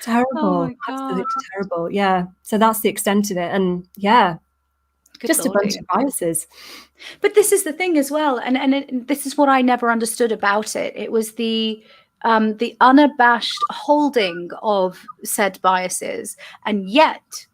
Terrible, absolutely terrible. Yeah, so that's the extent of it, and just a bunch of biases. But this is the thing as well, and this is what I never understood about it. It was the unabashed holding of said biases, and yet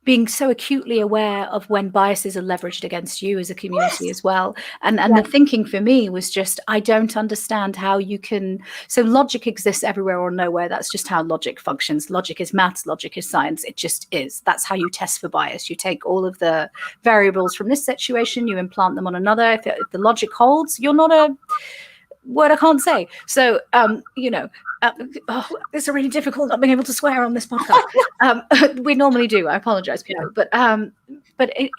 being so acutely aware of when biases are leveraged against you as a community as well. And the thinking for me was just, I don't understand how you can, so logic exists everywhere or nowhere. That's just how logic functions. Logic is maths, logic is science. It just is. That's how you test for bias. You take all of the variables from this situation, you implant them on another. If the logic holds, you're not a word I can't say. So, it's really difficult not being able to swear on this podcast. We normally do. I apologize, people. But it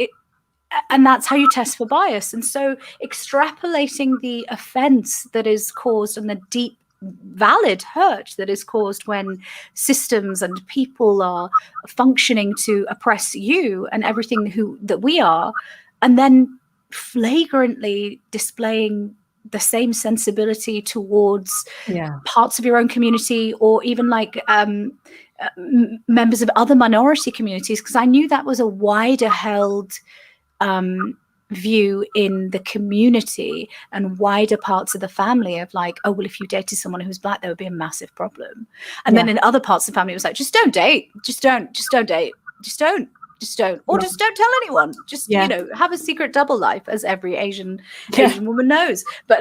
and that's how you test for bias. And so extrapolating the offense that is caused and the deep, valid hurt that is caused when systems and people are functioning to oppress you and everything that we are, and then flagrantly displaying the same sensibility towards parts of your own community, or even like members of other minority communities, because I knew that was a wider held view in the community and wider parts of the family of like, oh, well, if you dated someone who's Black, there would be a massive problem. And then in other parts of the family, it was like, just don't date, just don't date, just don't, or just don't tell anyone. Just have a secret double life, as every Asian woman knows. But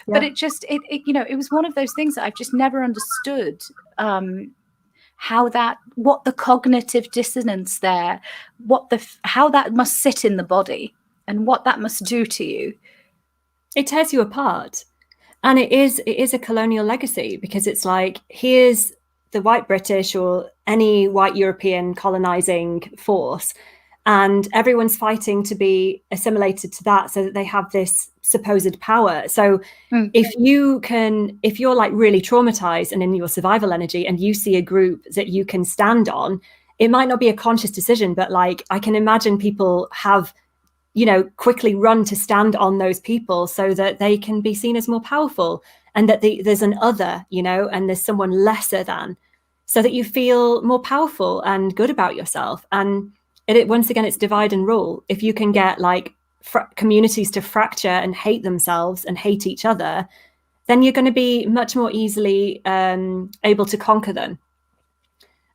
but it was one of those things that I've just never understood. What the cognitive dissonance there, how that must sit in the body, and what that must do to you. It tears you apart, and it is a colonial legacy, because it's like, here's the white British or any white European colonizing force, and everyone's fighting to be assimilated to that so that they have this supposed power. So if you're like really traumatized and in your survival energy, and you see a group that you can stand on, it might not be a conscious decision, but like, I can imagine people have, quickly run to stand on those people so that they can be seen as more powerful. and that there's an other, and there's someone lesser than, so that you feel more powerful and good about yourself. And once again, it's divide and rule. If you can get like communities to fracture and hate themselves and hate each other, then you're going to be much more easily able to conquer them.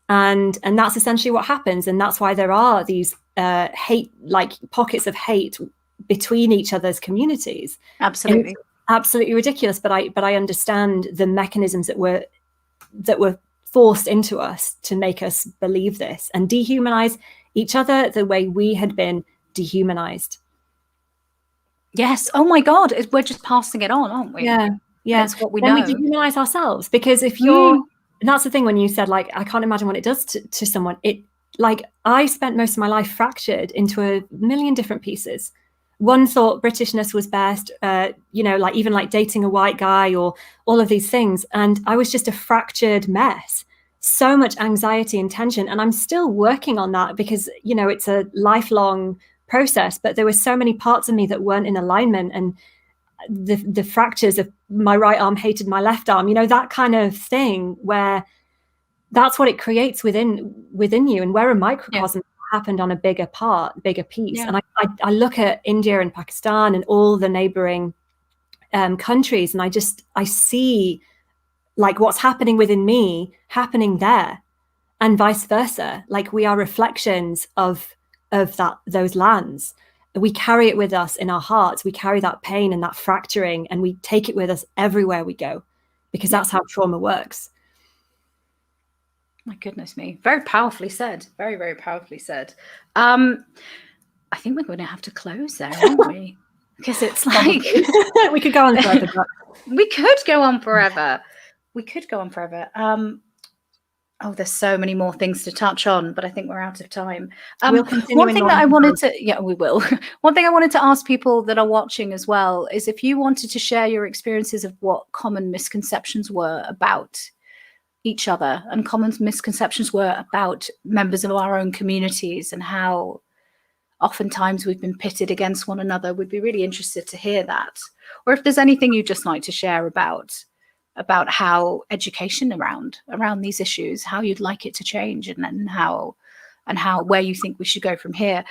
And that's essentially what happens. And that's why there are these hate, like pockets of hate between each other's communities. Absolutely. Absolutely ridiculous. But I understand the mechanisms that were forced into us to make us believe this and dehumanize each other the way we had been dehumanized. Yes. Oh my God. We're just passing it on, aren't we? Yeah. That's what we then know. We dehumanize ourselves, because if you're, and that's the thing when you said, like, I can't imagine what it does to someone. Like, I spent most of my life fractured into a million different pieces. One thought Britishness was best, like even like dating a white guy or all of these things. And I was just a fractured mess. So much anxiety and tension. And I'm still working on that because, it's a lifelong process. But there were so many parts of me that weren't in alignment. And the fractures of my right arm hated my left arm, that kind of thing, where that's what it creates within you, and where a microcosm happened on a bigger piece. Yeah. And I look at India and Pakistan and all the neighboring countries, and I see like what's happening within me happening there, and vice versa. Like, we are reflections of those lands. We carry it with us in our hearts. We carry that pain and that fracturing, and we take it with us everywhere we go, because that's how trauma works. My goodness me. Very powerfully said. Very, very powerfully said. I think we're going to have to close there, aren't we? Because it's like... we could go on forever. But... We could go on forever. There's so many more things to touch on, but I think we're out of time. We'll continue. One thing that I wanted to, we will. One thing I wanted to ask people that are watching as well is if you wanted to share your experiences of what common misconceptions were about each other and common misconceptions were about members of our own communities and how oftentimes we've been pitted against one another. We'd be really interested to hear that. Or if there's anything you'd just like to share about how education around these issues, how you'd like it to change, and then how where you think we should go from here.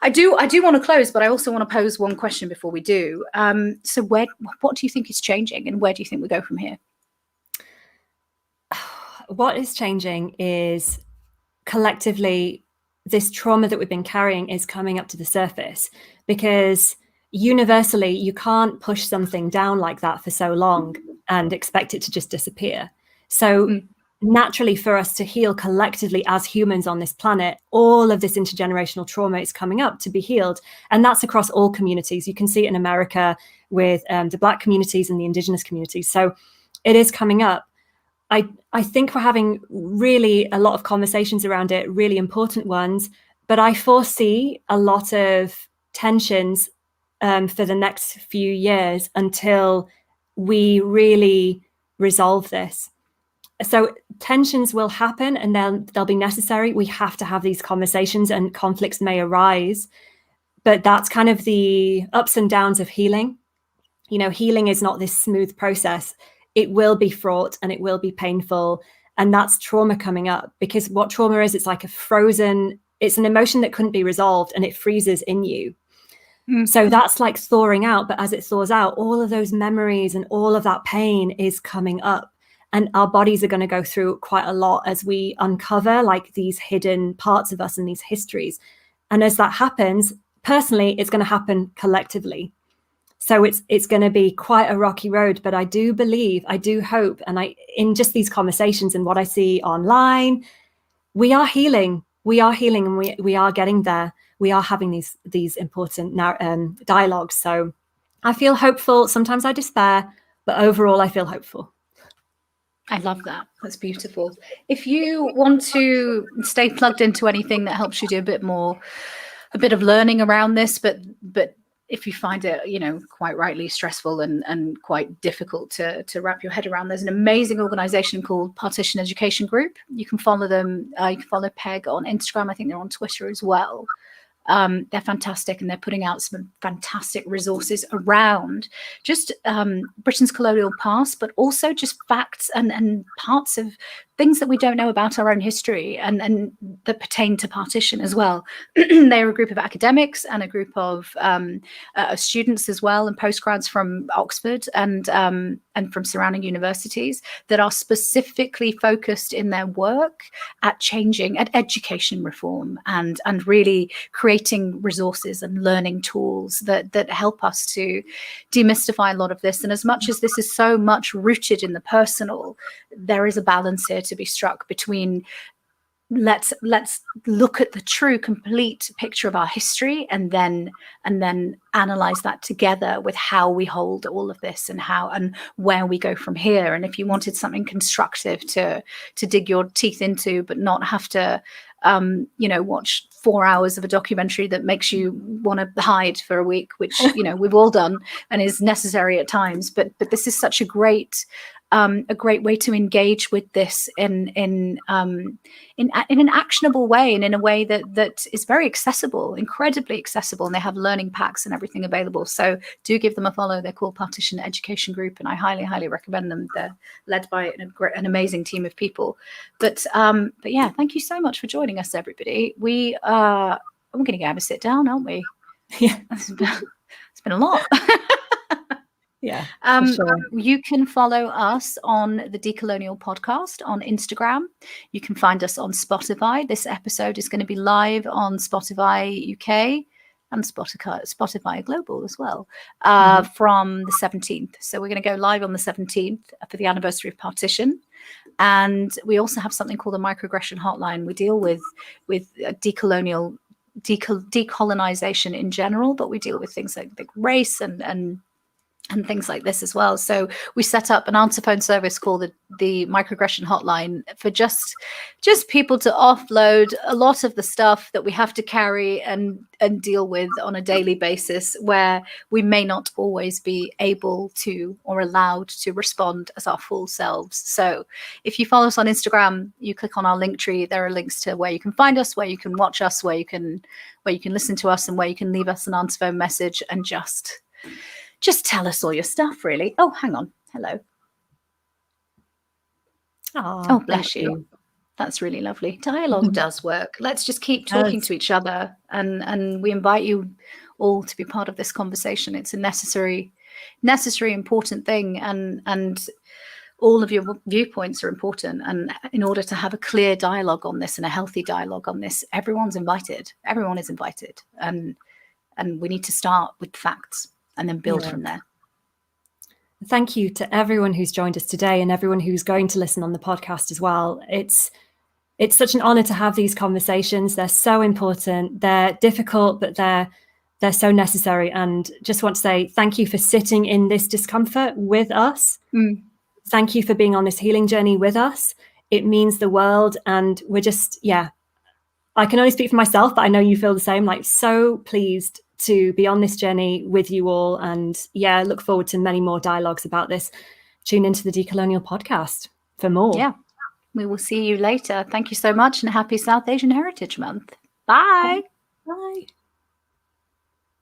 I do want to close, but I also want to pose one question before we do. So what do you think is changing, and where do you think we go from here? What is changing is collectively this trauma that we've been carrying is coming up to the surface, because universally you can't push something down like that for so long and expect it to just disappear. So naturally, for us to heal collectively as humans on this planet, all of this intergenerational trauma is coming up to be healed. And that's across all communities. You can see it in America with the Black communities and the Indigenous communities. So it is coming up. I think we're having really a lot of conversations around it, really important ones, but I foresee a lot of tensions for the next few years until we really resolve this. So tensions will happen, and they'll be necessary. We have to have these conversations, and conflicts may arise, but that's kind of the ups and downs of healing. Healing is not this smooth process. It will be fraught and it will be painful. And that's trauma coming up, because what trauma is, it's like it's an emotion that couldn't be resolved, and it freezes in you. So that's like thawing out, but as it thaws out, all of those memories and all of that pain is coming up, and our bodies are going to go through quite a lot as we uncover like these hidden parts of us and these histories. And as that happens, personally, it's going to happen collectively. So it's going to be quite a rocky road, but I do believe, I do hope, and in just these conversations and what I see online, we are healing, and we are getting there. We are having these important dialogues. So I feel hopeful. Sometimes I despair, but overall I feel hopeful. I love that. That's beautiful. If you want to stay plugged into anything that helps you do a bit of learning around this, but if you find it, quite rightly stressful and quite difficult to wrap your head around, there's an amazing organization called Partition Education Group. You can follow them. You can follow PEG on Instagram. I think they're on Twitter as well. They're fantastic, and they're putting out some fantastic resources around just Britain's colonial past, but also just facts and parts of things that we don't know about our own history and that pertain to partition as well. They're a group of academics and a group of students as well, and postgrads from Oxford and from surrounding universities that are specifically focused in their work at education reform and really creating resources and learning tools that help us to demystify a lot of this. And as much as this is so much rooted in the personal, there is a balance here to be struck between let's look at the true complete picture of our history and then analyze that together with how we hold all of this and how and where we go from here. And if you wanted something constructive to dig your teeth into, but not have to watch 4 hours of a documentary that makes you want to hide for a week, which we've all done and is necessary at times, but this is such a great way to engage with this in an actionable way and in a way that is very accessible, incredibly accessible. And they have learning packs and everything available. So do give them a follow. They're called Partition Education Group, and I highly, highly recommend them. They're led by an amazing team of people. But yeah, thank you so much for joining us, everybody. We're going to go have a sit down, aren't we? Yeah, it's been a lot. Yeah. Sure. You can follow us on the Decolonial Podcast on Instagram. You can find us on Spotify. This episode is going to be live on Spotify UK and Spotify Global as well from the 17th. So we're going to go live on the 17th for the anniversary of Partition. And we also have something called a microaggression hotline. We deal with decolonization in general, but we deal with things like race and things like this as well. So we set up an answer phone service called the microaggression hotline for just people to offload a lot of the stuff that we have to carry and deal with on a daily basis, where we may not always be able to or allowed to respond as our full selves. So if you follow us on Instagram, you click on our link tree. There are links to where you can find us, where you can watch us, where you can listen to us, and where you can leave us an answer phone message and just tell us all your stuff, really. Oh, hang on. Hello. Oh, bless you. That's really lovely. Dialogue does work. Let's just keep talking to each other. And we invite you all to be part of this conversation. It's a necessary, important thing. And all of your viewpoints are important. And in order to have a clear dialogue on this and a healthy dialogue on this, everyone's invited. Everyone is invited. And we need to start with facts and then build from there. Thank you to everyone who's joined us today and everyone who's going to listen on the podcast as well. It's such an honor to have these conversations. They're so important. They're difficult, but they're so necessary. And just want to say thank you for sitting in this discomfort with us. Thank you for being on this healing journey with us. It means the world. And we're just, I can only speak for myself, but I know you feel the same, like so pleased to be on this journey with you all. And look forward to many more dialogues about this. Tune into the Decolonial Podcast for more. Yeah, we will see you later. Thank you so much, and happy South Asian Heritage Month. Bye. Bye.